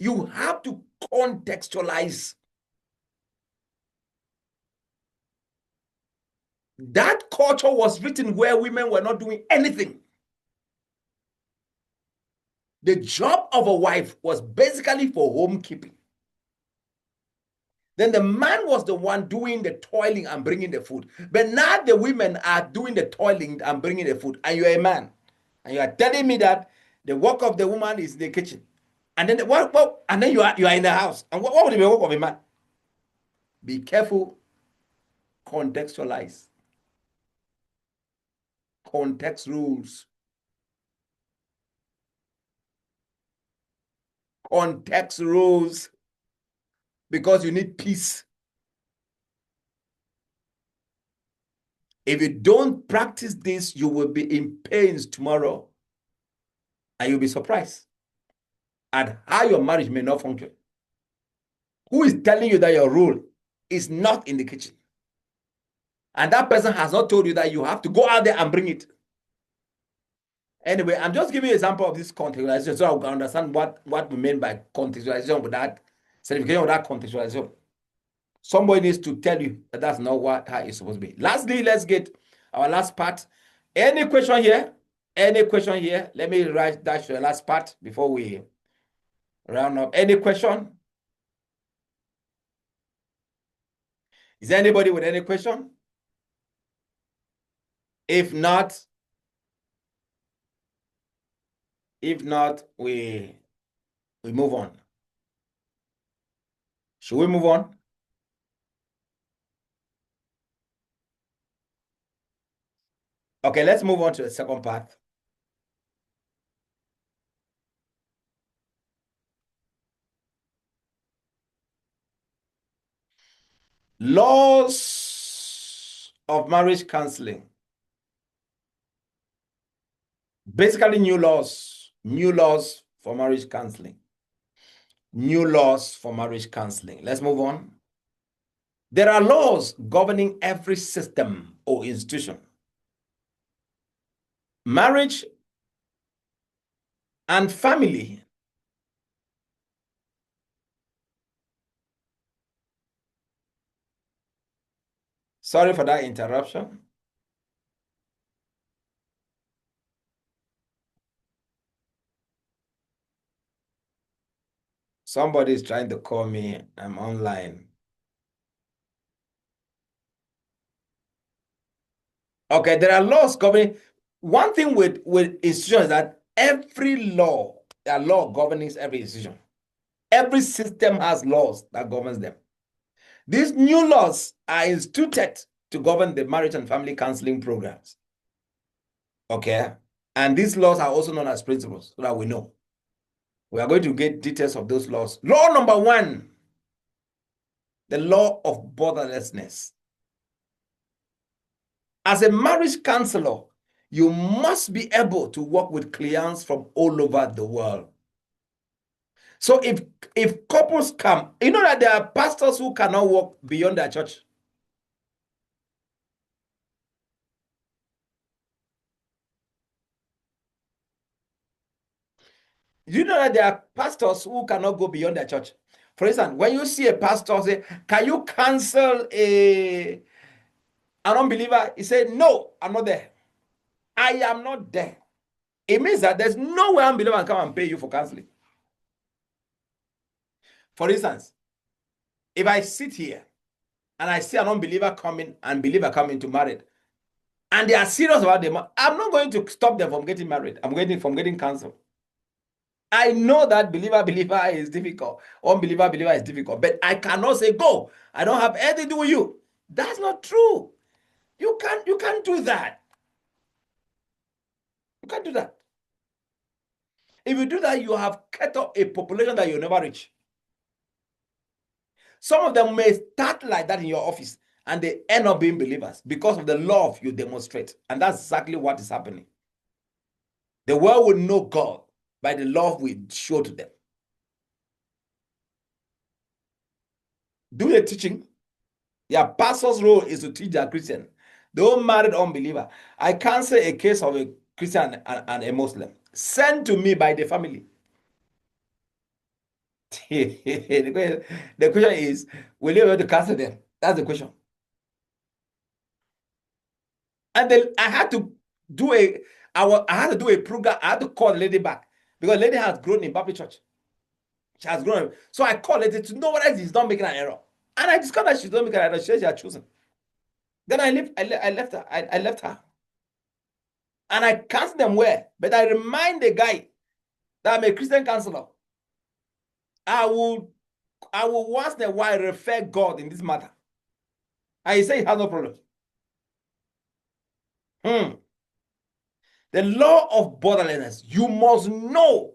you have to contextualize. That culture was written where women were not doing anything. The job of a wife was basically for homekeeping. Then the man was the one doing the toiling and bringing the food. But now the women are doing the toiling and bringing the food. And you're a man. And you are telling me that the work of the woman is in the kitchen. And then and then you are in the house. And what would be the work of a man? Be careful. Contextualize. Context rules. Context rules. Because you need peace. If you don't practice this, you will be in pains tomorrow. And you'll be surprised at how your marriage may not function. Who is telling you that your role is not in the kitchen? And that person has not told you that you have to go out there and bring it. Anyway, I'm just giving you an example of this contextualization so I can understand what we mean by contextualization with that certification of that contextualization. Somebody needs to tell you that that's not how it's supposed to be. Lastly, let's get our last part. Any question here? Any question here? Let me write that to the last part before we round up. Any question? Is there anybody with any question? If not, we move on. Should we move on? Okay, let's move on to the second part. Laws of marriage counseling. Basically, new laws for marriage counseling. New laws for marriage counseling. Let's move on. There are laws governing every system or institution. Marriage and family sorry for that interruption. Somebody is trying to call me. I'm online. Okay, there are laws governing. One thing with institutions is that every law, there are law governing every institution. Every system has laws that governs them. These new laws are instituted to govern the marriage and family counseling programs. Okay? And these laws are also known as principles, so that we know. We are going to get details of those laws. Law number 1, the law of borderlessness. As a marriage counselor, you must be able to work with clients from all over the world. So if couples come, you know that there are pastors who cannot walk beyond their church. You know that there are pastors who cannot go beyond their church. For instance, when you see a pastor say, can you cancel an unbeliever? He said, no, I'm not there. I am not there. It means that there's no way unbeliever can come and pay you for counseling. For instance, if I sit here and I see an unbeliever coming and believer coming to married, and they are serious about them, I'm not going to stop them from getting married. I'm going from getting canceled. I know that believer is difficult. Unbeliever is difficult. But I cannot say, go. I don't have anything to do with you. That's not true. You can't do that. You can't do that. If you do that, you have cut off a population that you'll never reach. Some of them may start like that in your office and they end up being believers because of the love you demonstrate. And that's exactly what is happening. The world will know God by the love we show to them. Do the teaching. Their pastor's role is to teach their Christian. The unmarried unbeliever. I can't say a case of a Christian and a Muslim. Sent to me by the family. The question is, will you be able to cancel them? That's the question. And then I had to do a program. I had to call the lady back because the lady has grown in Baptist church. She has grown. So I called lady to know whether she's not making an error. And I discovered she's not making an error. She had chosen. Then I left her. I left her. And I canceled them where? But I remind the guy that I'm a Christian counselor. I will once in a while refer God in this matter. And he said he has no problem. The law of borderlessness. You must know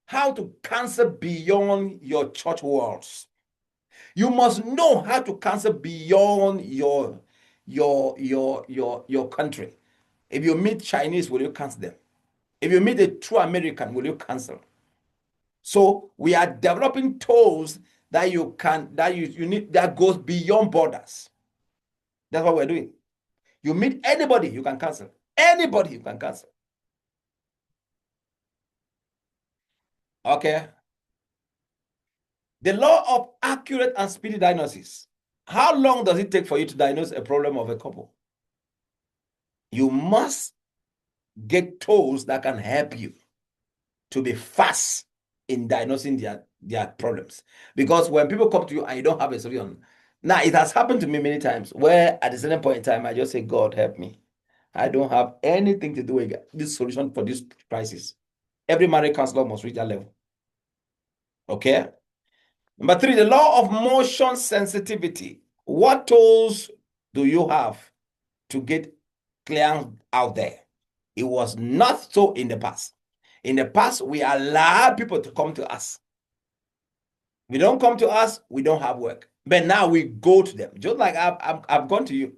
how to cancel beyond your church walls. You must know how to cancel beyond your country. If you meet Chinese, will you cancel them? If you meet a true American, will you cancel? So we are developing tools that you need that goes beyond borders. That's what we're doing. You meet anybody, you can cancel. Anybody, you can cancel. Okay. The law of accurate and speedy diagnosis. How long does it take for you to diagnose a problem of a couple? You must get tools that can help you to be fast in diagnosing their problems. Because when people come to you and you don't have a solution, now it has happened to me many times where at a certain point in time, I just say, God, help me. I don't have anything to do with this solution for this crisis. Every marriage counselor must reach that level. Okay. Number 3, the law of motion sensitivity. What tools do you have to get clients out there? It was not so in the past. In the past, we allowed people to come to us. We don't come to us, we don't have work. But now we go to them. Just like I've gone to you.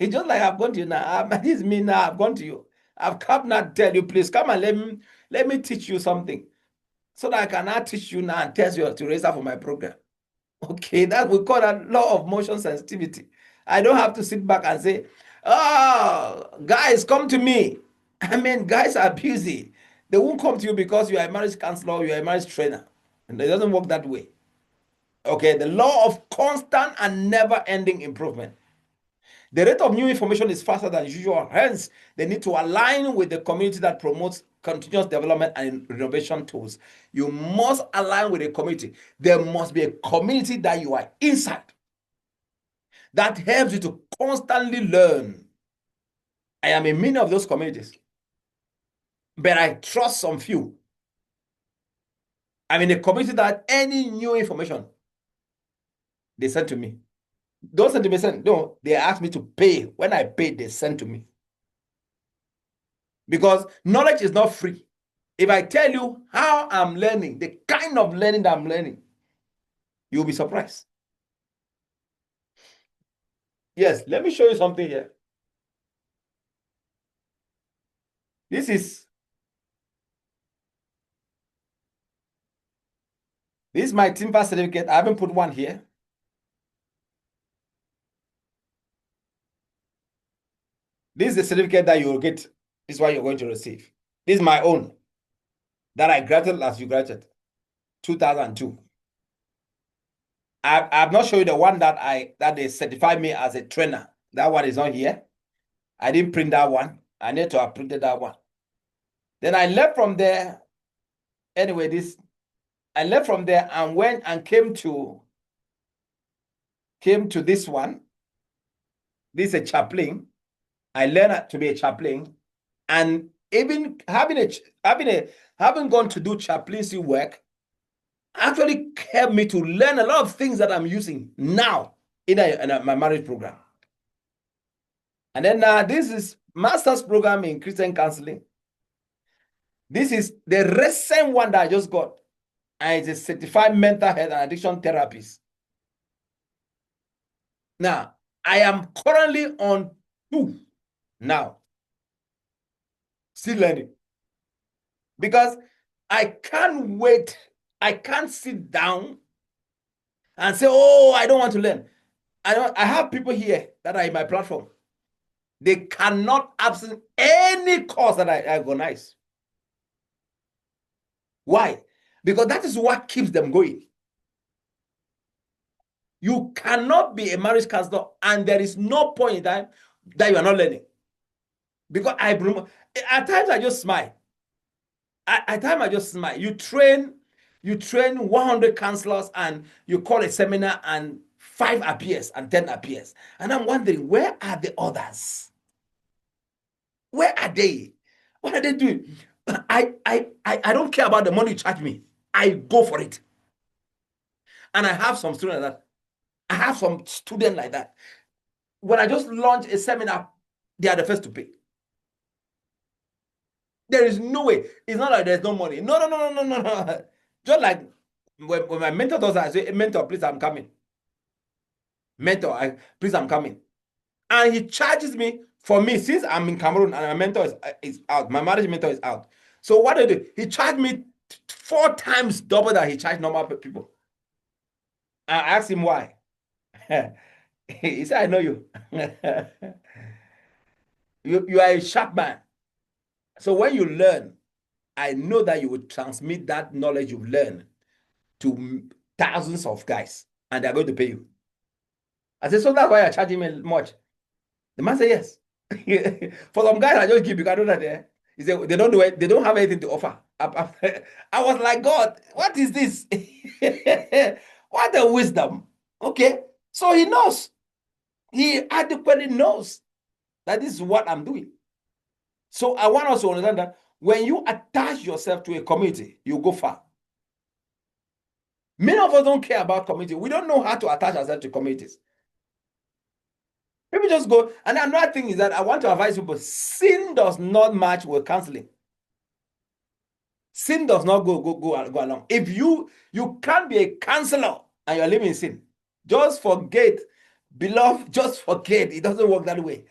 Just like I've gone to you now. This is me now. I've gone to you. I've come now to tell you, please come and let me teach you something. So that I can now teach you now and test you to raise up for my program. Okay, that we call that law of motion sensitivity. I don't have to sit back and say, oh, guys, come to me. I mean, guys are busy. They won't come to you because you are a marriage counselor, you are a marriage trainer. And it doesn't work that way. Okay, the law of constant and never-ending improvement. The rate of new information is faster than usual. Hence, they need to align with the community that promotes continuous development and renovation tools. You must align with a community. There must be a community that you are inside that helps you to constantly learn. I am in many of those communities, but I trust some few. I'm in a community that any new information they send to me. Don't send to me, no, they ask me to pay. When I pay, they send to me. Because knowledge is not free. If I tell you how I'm learning, the kind of learning that I'm learning, you'll be surprised. Yes, let me show you something here. This is my TIMPA certificate. I haven't put one here. This is the certificate that you will get. This is what you're going to receive. This is my own that I graduated as you graduated, 2002. I've not shown you the one that they certified me as a trainer. That one is not here. I didn't print that one. I need to have printed that one. Then I left from there. Anyway, I left from there and went and came to this one. This is a chaplain. I learned to be a chaplain, and even having gone to do chaplaincy work actually helped me to learn a lot of things that I'm using now in my marriage program. And then this is master's program in Christian counseling. This is the recent one that I just got, and it's a certified mental health and addiction therapist. Now, I am currently on 2 now, still learning, because I can't wait. I can't sit down and say, oh, I don't want to learn. I have people here that are in my platform. They cannot absent any course that I organize. Why? Because that is what keeps them going. You cannot be a marriage counselor and there is no point in time that you are not learning. Because at times I just smile. At times I just smile. You train 100 counselors and you call a seminar and 5 appears and 10 appears. And I'm wondering, where are the others? Where are they? What are they doing? I don't care about the money you charge me. I go for it. And I have some students like that. I have some students like that. When I just launch a seminar, they are the first to pay. There is no way. It's not like there's no money. No. Just like when my mentor does that, I say, mentor, please, I'm coming. Mentor, please, I'm coming. And he charges me for me, since I'm in Cameroon and my mentor is out. My marriage mentor is out. So what do I do? He charged me 4 times double that he charged normal people. I asked him why. He said, I know you. You are a sharp man. So when you learn, I know that you will transmit that knowledge you've learned to thousands of guys, and they're going to pay you. I said, so that's why you're charging me much. The man said, yes. For some guys, I just give you. I know that he said they don't do it. They don't have anything to offer. I was like, God, what is this? What a wisdom. Okay, so he knows. He adequately knows that this is what I'm doing. So I want us to understand that when you attach yourself to a community, you go far. Many of us don't care about community. We don't know how to attach ourselves to communities. People just go. And another thing is that I want to advise people, sin does not match with counseling. Sin does not go along. If you can't be a counselor and you're living in sin, just forget, beloved, just forget. It doesn't work that way.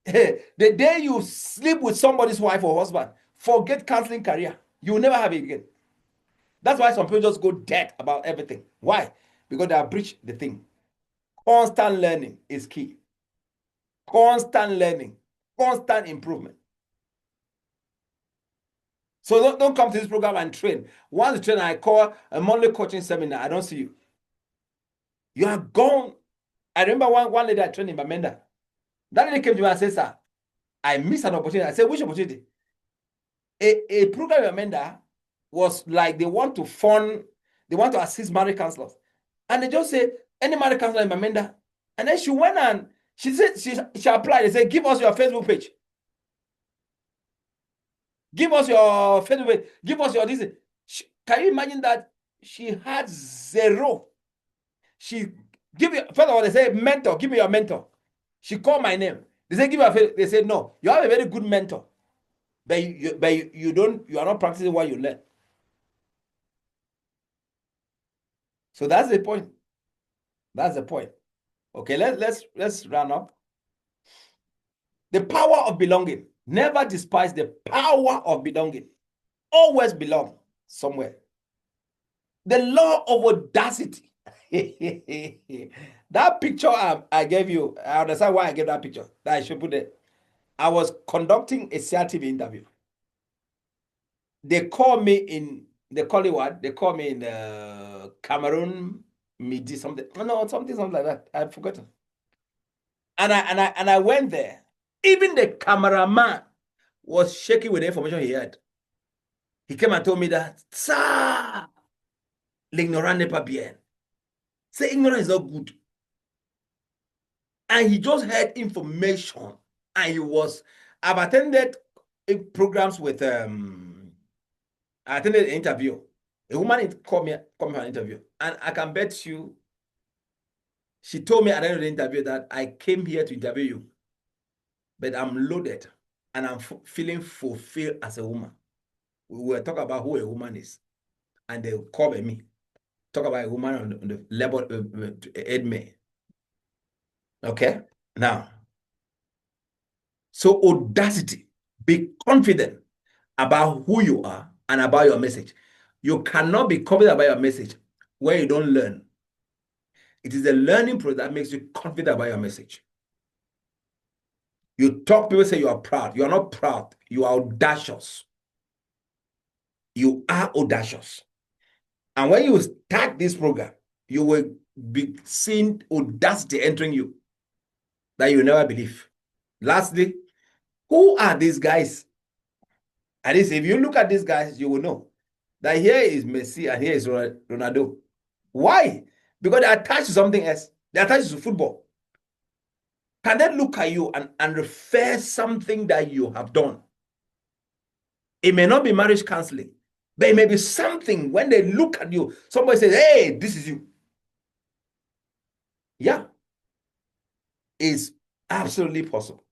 The day you sleep with somebody's wife or husband, forget counseling career. You will never have it again. That's why some people just go dead about everything. Why? Because they have breached the thing. Constant learning is key. Constant learning, constant improvement. So don't come to this program and train. Once you train, I call a monthly coaching seminar. I don't see you. You are gone. I remember one lady I trained in Bamenda. That lady came to me and said, sir, I missed an opportunity. I said, which opportunity? A program in Bamenda was like they want to assist marriage counselors. And they just say, any marriage counselor in Bamenda. And then she went and she said, she applied. They said, give us your Facebook page. Give us your Facebook page. Give us your this. Can you imagine that? She had 0. She give you, first of all, they say, mentor, give me your mentor. She called my name. They say, give her, they said, no, you have a very good mentor. But you are not practicing what you learn. So that's the point. That's the point. Okay, let's run up. The power of belonging. Never despise the power of belonging. Always belong somewhere. The law of audacity. That picture I gave you, I understand why I gave that picture. That I should put it. I was conducting a CRTV interview. They call me in, they call it what? They call me in Cameroon Midi, something. No, something like that. I've forgotten. And I went there. Even the cameraman was shaking with the information he had. He came and told me that, sir, l'ignorant n'est pas bien. Say ignorance is not good. And he just had information. And I've attended programs with, I attended an interview. A woman called me for an interview. And I can bet you, she told me at the end of the interview that I came here to interview you, but I'm loaded and I'm feeling fulfilled as a woman. We were talking about who a woman is. And they called me. Talk about a woman on the level aid me. Okay? Now, so audacity, be confident about who you are and about your message. You cannot be confident about your message where you don't learn. It is the learning process that makes you confident about your message. You talk, people say you are proud. You are not proud. You are audacious. You are audacious. And when you start this program, you will be seeing audacity entering you that you never believe. Lastly, who are these guys? At least if you look at these guys, you will know that here is Messi and here is Ronaldo. Why? Because they're attached to something else. They're attached to football. Can they look at you and refer something that you have done? It may not be marriage counseling, but it may be something when they look at you, somebody says, hey, this is you. Yeah. It's absolutely possible.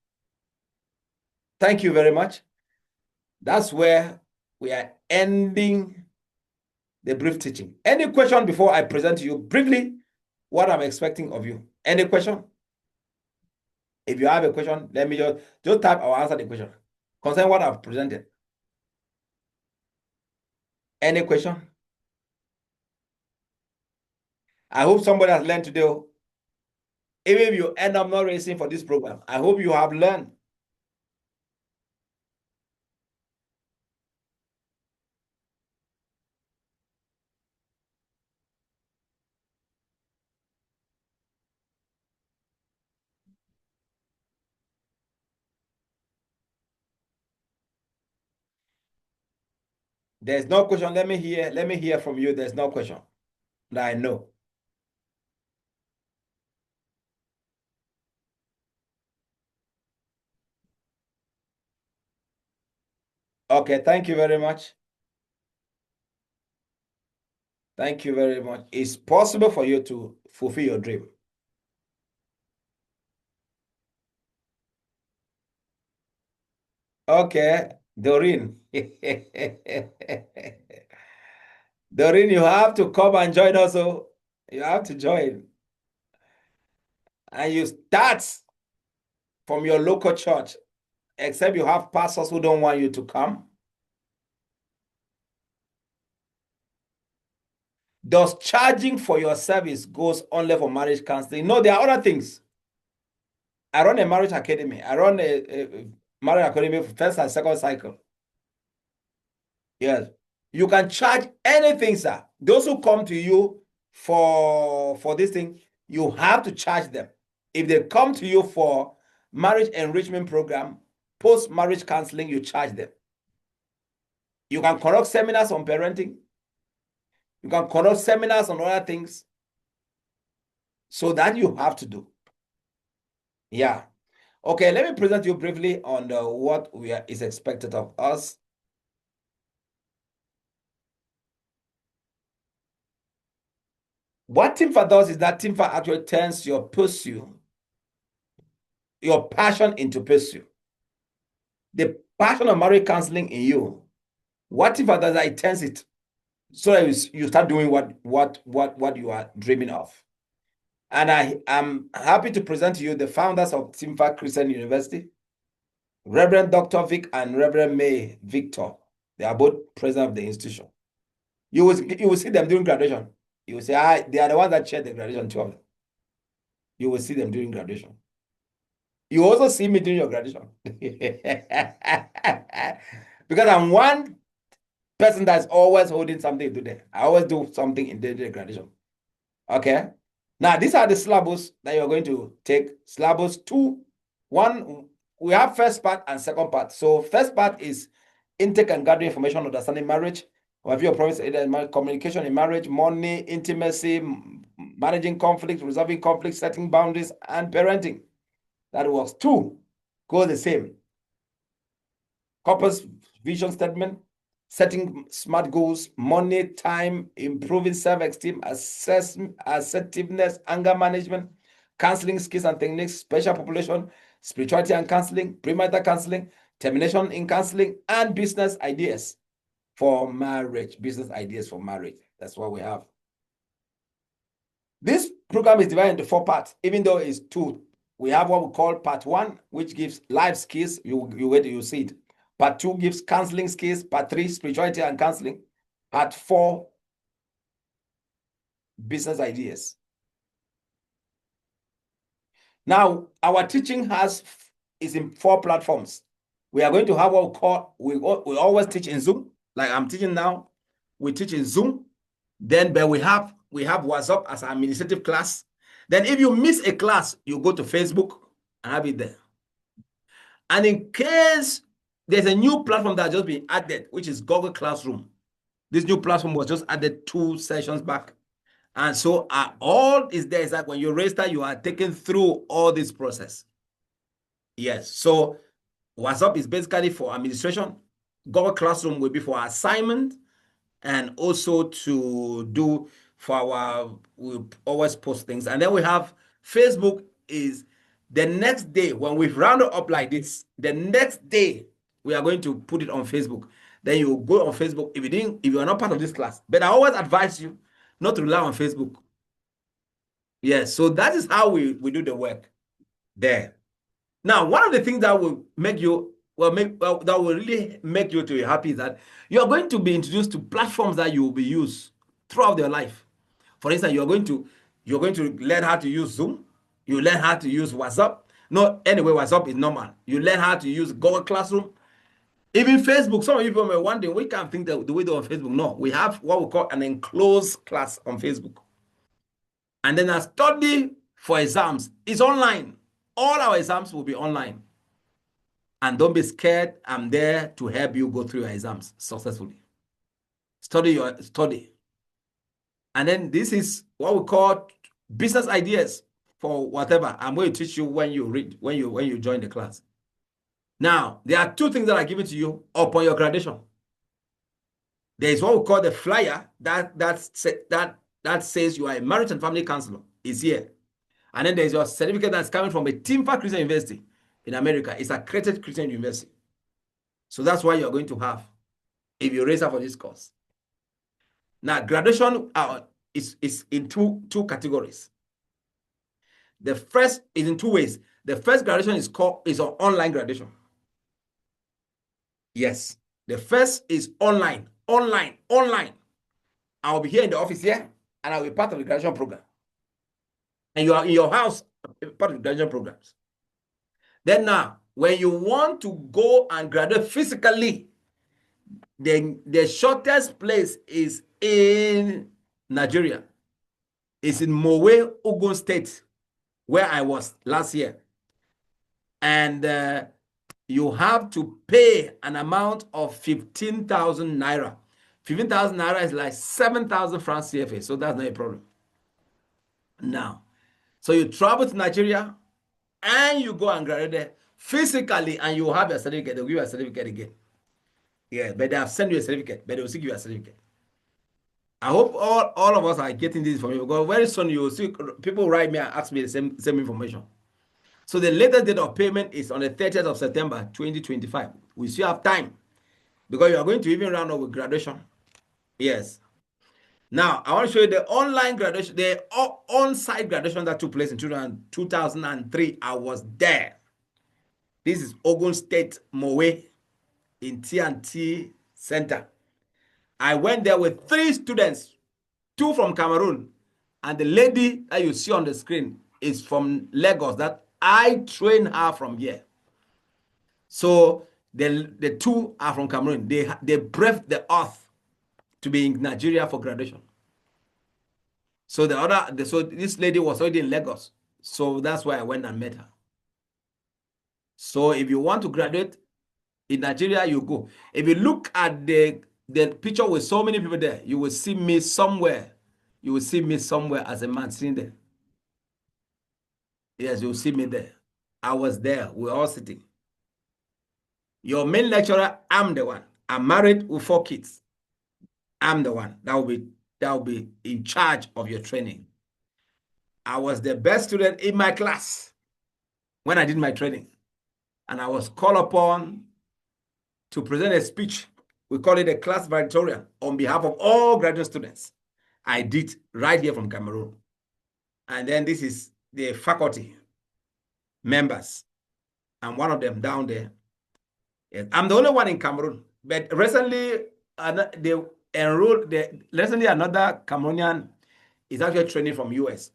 Thank you very much. That's where we are ending the brief teaching. Any question before I present to you briefly what I'm expecting of you? Any question? If you have a question, let me just type, I'll answer the question. Concerning what I've presented. Any question? I hope somebody has learned today. Even if you end up not racing for this program, I hope you have learned. There's no question. Let me hear from you. There's no question that I know. Okay, thank you very much. Thank you very much. It's possible for you to fulfill your dream. Okay, Doreen. Doreen, you have to come and join us. So you have to join. And you start from your local church, except you have pastors who don't want you to come. Does charging for your service goes only for marriage counseling? No, there are other things. I run a marriage academy. I run a marriage academy for first and second cycle. Yes. You can charge anything, sir. Those who come to you for this thing, you have to charge them. If they come to you for marriage enrichment program, post-marriage counseling, you charge them. You can conduct seminars on parenting. You can conduct seminars on other things. So that you have to do. Yeah. Okay, let me present you briefly on what is expected of us. What TIMFA does is that TIMFA actually turns your passion into pursuit. The passion of marriage counseling in you, what TIMFA does, it turns it so that you start doing what you are dreaming of. And I am happy to present to you the founders of TIMFA Christian University, Reverend Dr. Vic and Reverend May Victor. They are both president of the institution. You will see them during graduation. You will say, they are the ones that chaired the graduation, two of them. You will see them during graduation. You also see me during your graduation. Because I'm one person that's always holding something today. I always do something in the graduation. Okay. Now, these are the syllabus that you're going to take. Syllabus 2, 1, we have first part and second part. So first part is intake and gathering information, understanding marriage, overview of promise, communication in marriage, money, intimacy, managing conflict, resolving conflict, setting boundaries, and parenting. That works. 2, go the same. Corpus vision statement, setting smart goals, money, time, improving self-esteem, assertiveness, anger management, counseling skills and techniques, special population, spirituality and counseling, premarital counseling, termination in counseling, and business ideas for marriage. Business ideas for marriage. That's what we have. This program is divided into 4 parts, even though it's 2. We have what we call part 1, which gives life skills. You see it. Part 2 gives counseling skills. Part 3, spirituality and counseling. Part 4, business ideas. Now, our teaching is in 4 platforms. We are going to have what we always teach in Zoom, like I'm teaching now. We teach in Zoom. Then but we have WhatsApp as an administrative class. Then if you miss a class, you go to Facebook and have it there. And in case there's a new platform that just been added, which is Google Classroom. This new platform was just added 2 sessions back. And so all is there is that when you register, you are taken through all this process. Yes. So WhatsApp is basically for administration. Google Classroom will be for assignment and also to do for our, we always post things. And then we have Facebook is the next day when we've rounded up like this, the next day we are going to put it on Facebook. Then you go on Facebook if you are not part of this class. But I always advise you not to rely on Facebook. Yes, so that is how we do the work there. Now, one of the things that will make you that will really make you to be happy is that you are going to be introduced to platforms that you will be used throughout your life. For instance, you're going to learn how to use Zoom. You learn how to use WhatsApp. No, anyway, WhatsApp is normal. You learn how to use Google Classroom. Even Facebook. Some of you may wonder, we can't think the way they on Facebook. No, we have what we call an enclosed class on Facebook. And then a study for exams is online. All our exams will be online. And don't be scared. I'm there to help you go through your exams successfully. Study. And then this is what we call business ideas for whatever. I'm going to teach you when you join the class. Now, there are 2 things that are given to you upon your graduation. There is what we call the flyer that says you are a marriage and family counselor. Is here. And then there's your certificate that's coming from a Timfa Christian University in America. It's a accredited Christian university. So that's why you're going to have if you register for this course. Now, graduation is in two categories. The first is in 2 ways. The first graduation is an online graduation. Yes. The first is online. I'll be here in the office here, and I'll be part of the graduation program. And you are in your house, part of the graduation programs. Then now, when you want to go and graduate physically, then the shortest place is in Nigeria. It's in Mowe, Ogun State, where I was last year. And you have to pay an amount of 15,000 naira. 15,000 naira is like 7,000 francs CFA, so that's not a problem. Now, so you travel to Nigeria and you go and graduate there physically, and you have a certificate. They'll give you a certificate again. Yeah, but they have sent you a certificate, but they will still give you a certificate. I hope all of us are getting this information, because very soon you will see people write me and ask me the same information. So the latest date of payment is on the 30th of September, 2025. We still have time, because you are going to even round up with graduation. Yes. Now, I want to show you the online graduation, the on-site graduation that took place in 2003. I was there. This is Ogun State, Mowe, in T&T Center. I went there with 3 students, 2 from Cameroon, and the lady that you see on the screen is from Lagos, that I trained her from here. So the 2 are from Cameroon. They braved the earth to be in Nigeria for graduation. So this lady was already in Lagos. So that's why I went and met her. So if you want to graduate in Nigeria, you go. If you look at the picture with so many people there, you will see me somewhere. You will see me somewhere as a man sitting there. Yes, you will see me there. I was there. We were all sitting. Your main lecturer, I'm the one. I'm married with 4 kids. I'm the one that will be in charge of your training. I was the best student in my class when I did my training. And I was called upon to present a speech. We call it a class valedictorian on behalf of all graduate students. I did right here from Cameroon. And then this is the faculty members. I'm one of them down there. Yes, I'm the only one in Cameroon. But recently, recently another Cameroonian is actually training from US.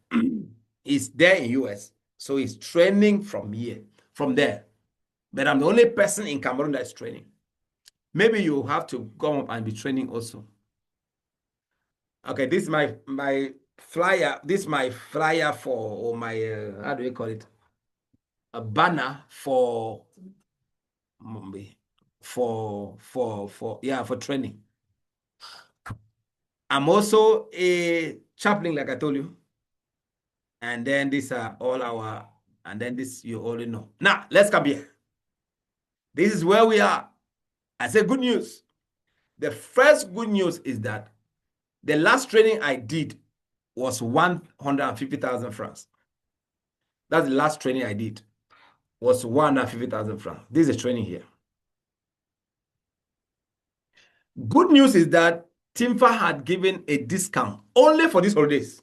He's there in US. So he's training from there. But I'm the only person in Cameroon that's training. Maybe you have to go up and be training also. Okay, this is my flyer. This is my flyer for, or my how do we call it? A banner for for training. I'm also a chaplain, like I told you. And then these are all our, and then this you already know. Now, let's come here. This is where we are. I say good news. The first good news is that the last training I did was 150,000 francs. That's the last training I did, was 150,000 francs. This is a training here. Good news is that TIMFA had given a discount only for these holidays.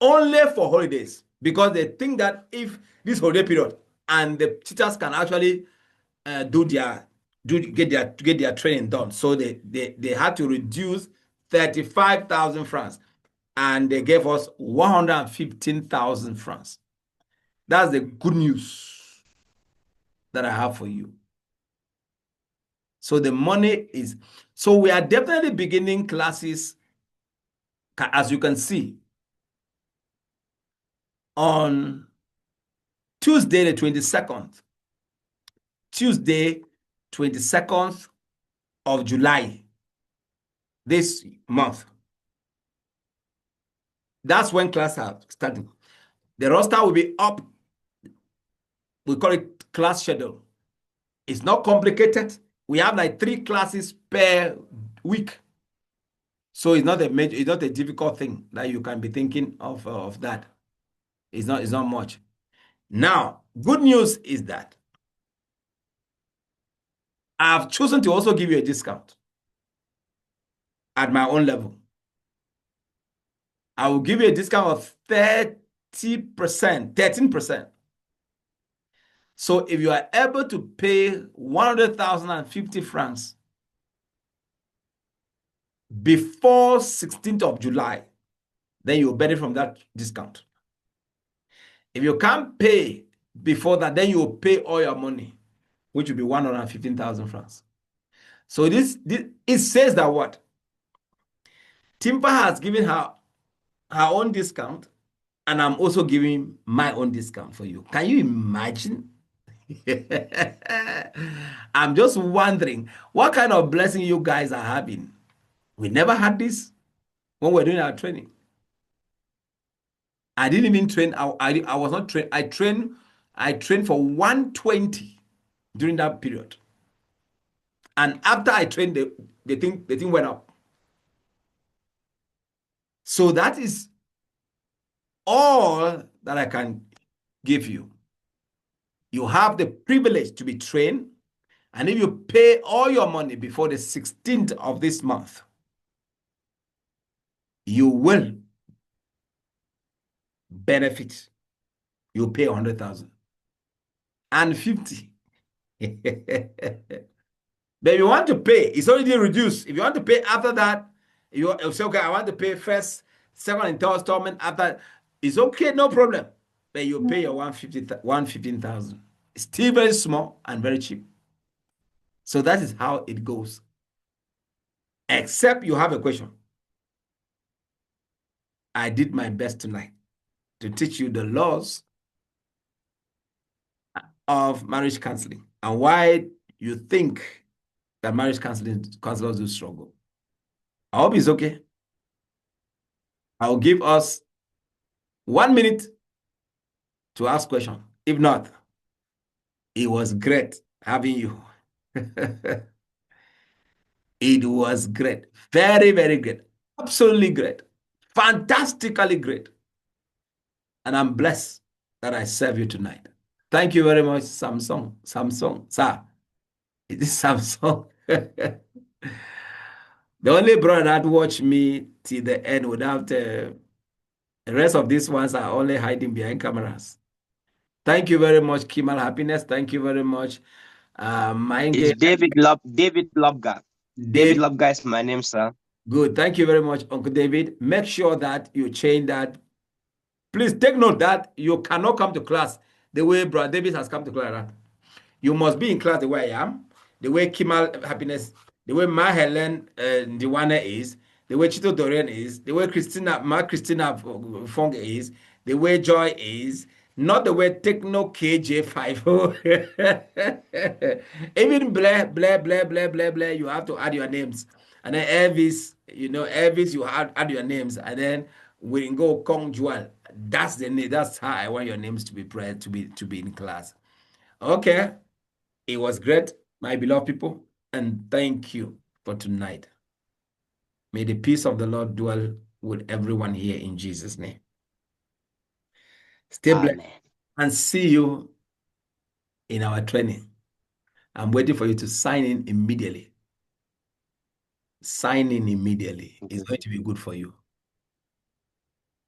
Only for holidays. Because they think that if this holiday period and the teachers can actually get their training done. So they had to reduce 35,000 francs and they gave us 115,000 francs. That's the good news that I have for you. So the money is, so we are definitely beginning classes, as you can see, on Tuesday the 22nd. Tuesday 22nd of July this month. That's when class are starting. The roster will be up. We call it class schedule. It's not complicated. We have like 3 classes per week. So it's not a difficult thing that you can be thinking of that. It's not much. Now, good news is that I've chosen to also give you a discount at my own level. I will give you a discount of 30%, 13%. So if you are able to pay 100,050 francs before 16th of July, then you'll benefit from that discount. If you can't pay before that, then you'll pay all your money, which will be 115,000 francs. So this it says that what? TIMFA has given her own discount, and I'm also giving my own discount for you. Can you imagine? I'm just wondering what kind of blessing you guys are having. We never had this when we're doing our training. I didn't even train. I was not trained. I trained for 120 during that period. And after I trained, the thing went up. So that is all that I can give you. You have the privilege to be trained. And if you pay all your money before the 16th of this month, you will benefit. You pay 100,000 and 50. But if you want to pay, it's already reduced. If you want to pay after that, you say, okay, I want to pay first, second, and third installment after. It's okay, no problem. But you pay your 115,000. It's still very small and very cheap. So that is how it goes. Except you have a question. I did my best tonight to teach you the laws of marriage counseling and why you think that marriage counselors do struggle. I hope it's okay. I'll give us 1 minute to ask question. If not, it was great having you. It was great. Very, very great. Absolutely great. Fantastically great. And I'm blessed that I serve you tonight. Thank you very much, Samsung, sir. It is Samsung. The only brother that watched me till the end without the rest of these ones are only hiding behind cameras. Thank you very much, Kimal Happiness. Thank you very much. It's David Lobga. David Lobga is my name, sir. Good. Thank you very much, Uncle David. Make sure that you change that. Please take note that you cannot come to class the way Brother David has come to class. You must be in class the way I am, the way Kimal Happiness, the way my Helen Ndiwane is, the way Chito Dorian is, the way Christina Fong is, the way Joy is, not the way Techno KJ5. Even Blair, you have to add your names. And then Elvis, Elvis, you add your names. And then we go Kong Jual. That's the name. That's how I want your names to be to be in class. Okay. It was great, my beloved people, and thank you for tonight. May the peace of the Lord dwell with everyone here in Jesus' name. Stay blessed and see you in our training. I'm waiting for you to sign in immediately. Sign in immediately. It's going to be good for you.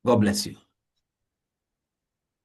God bless you.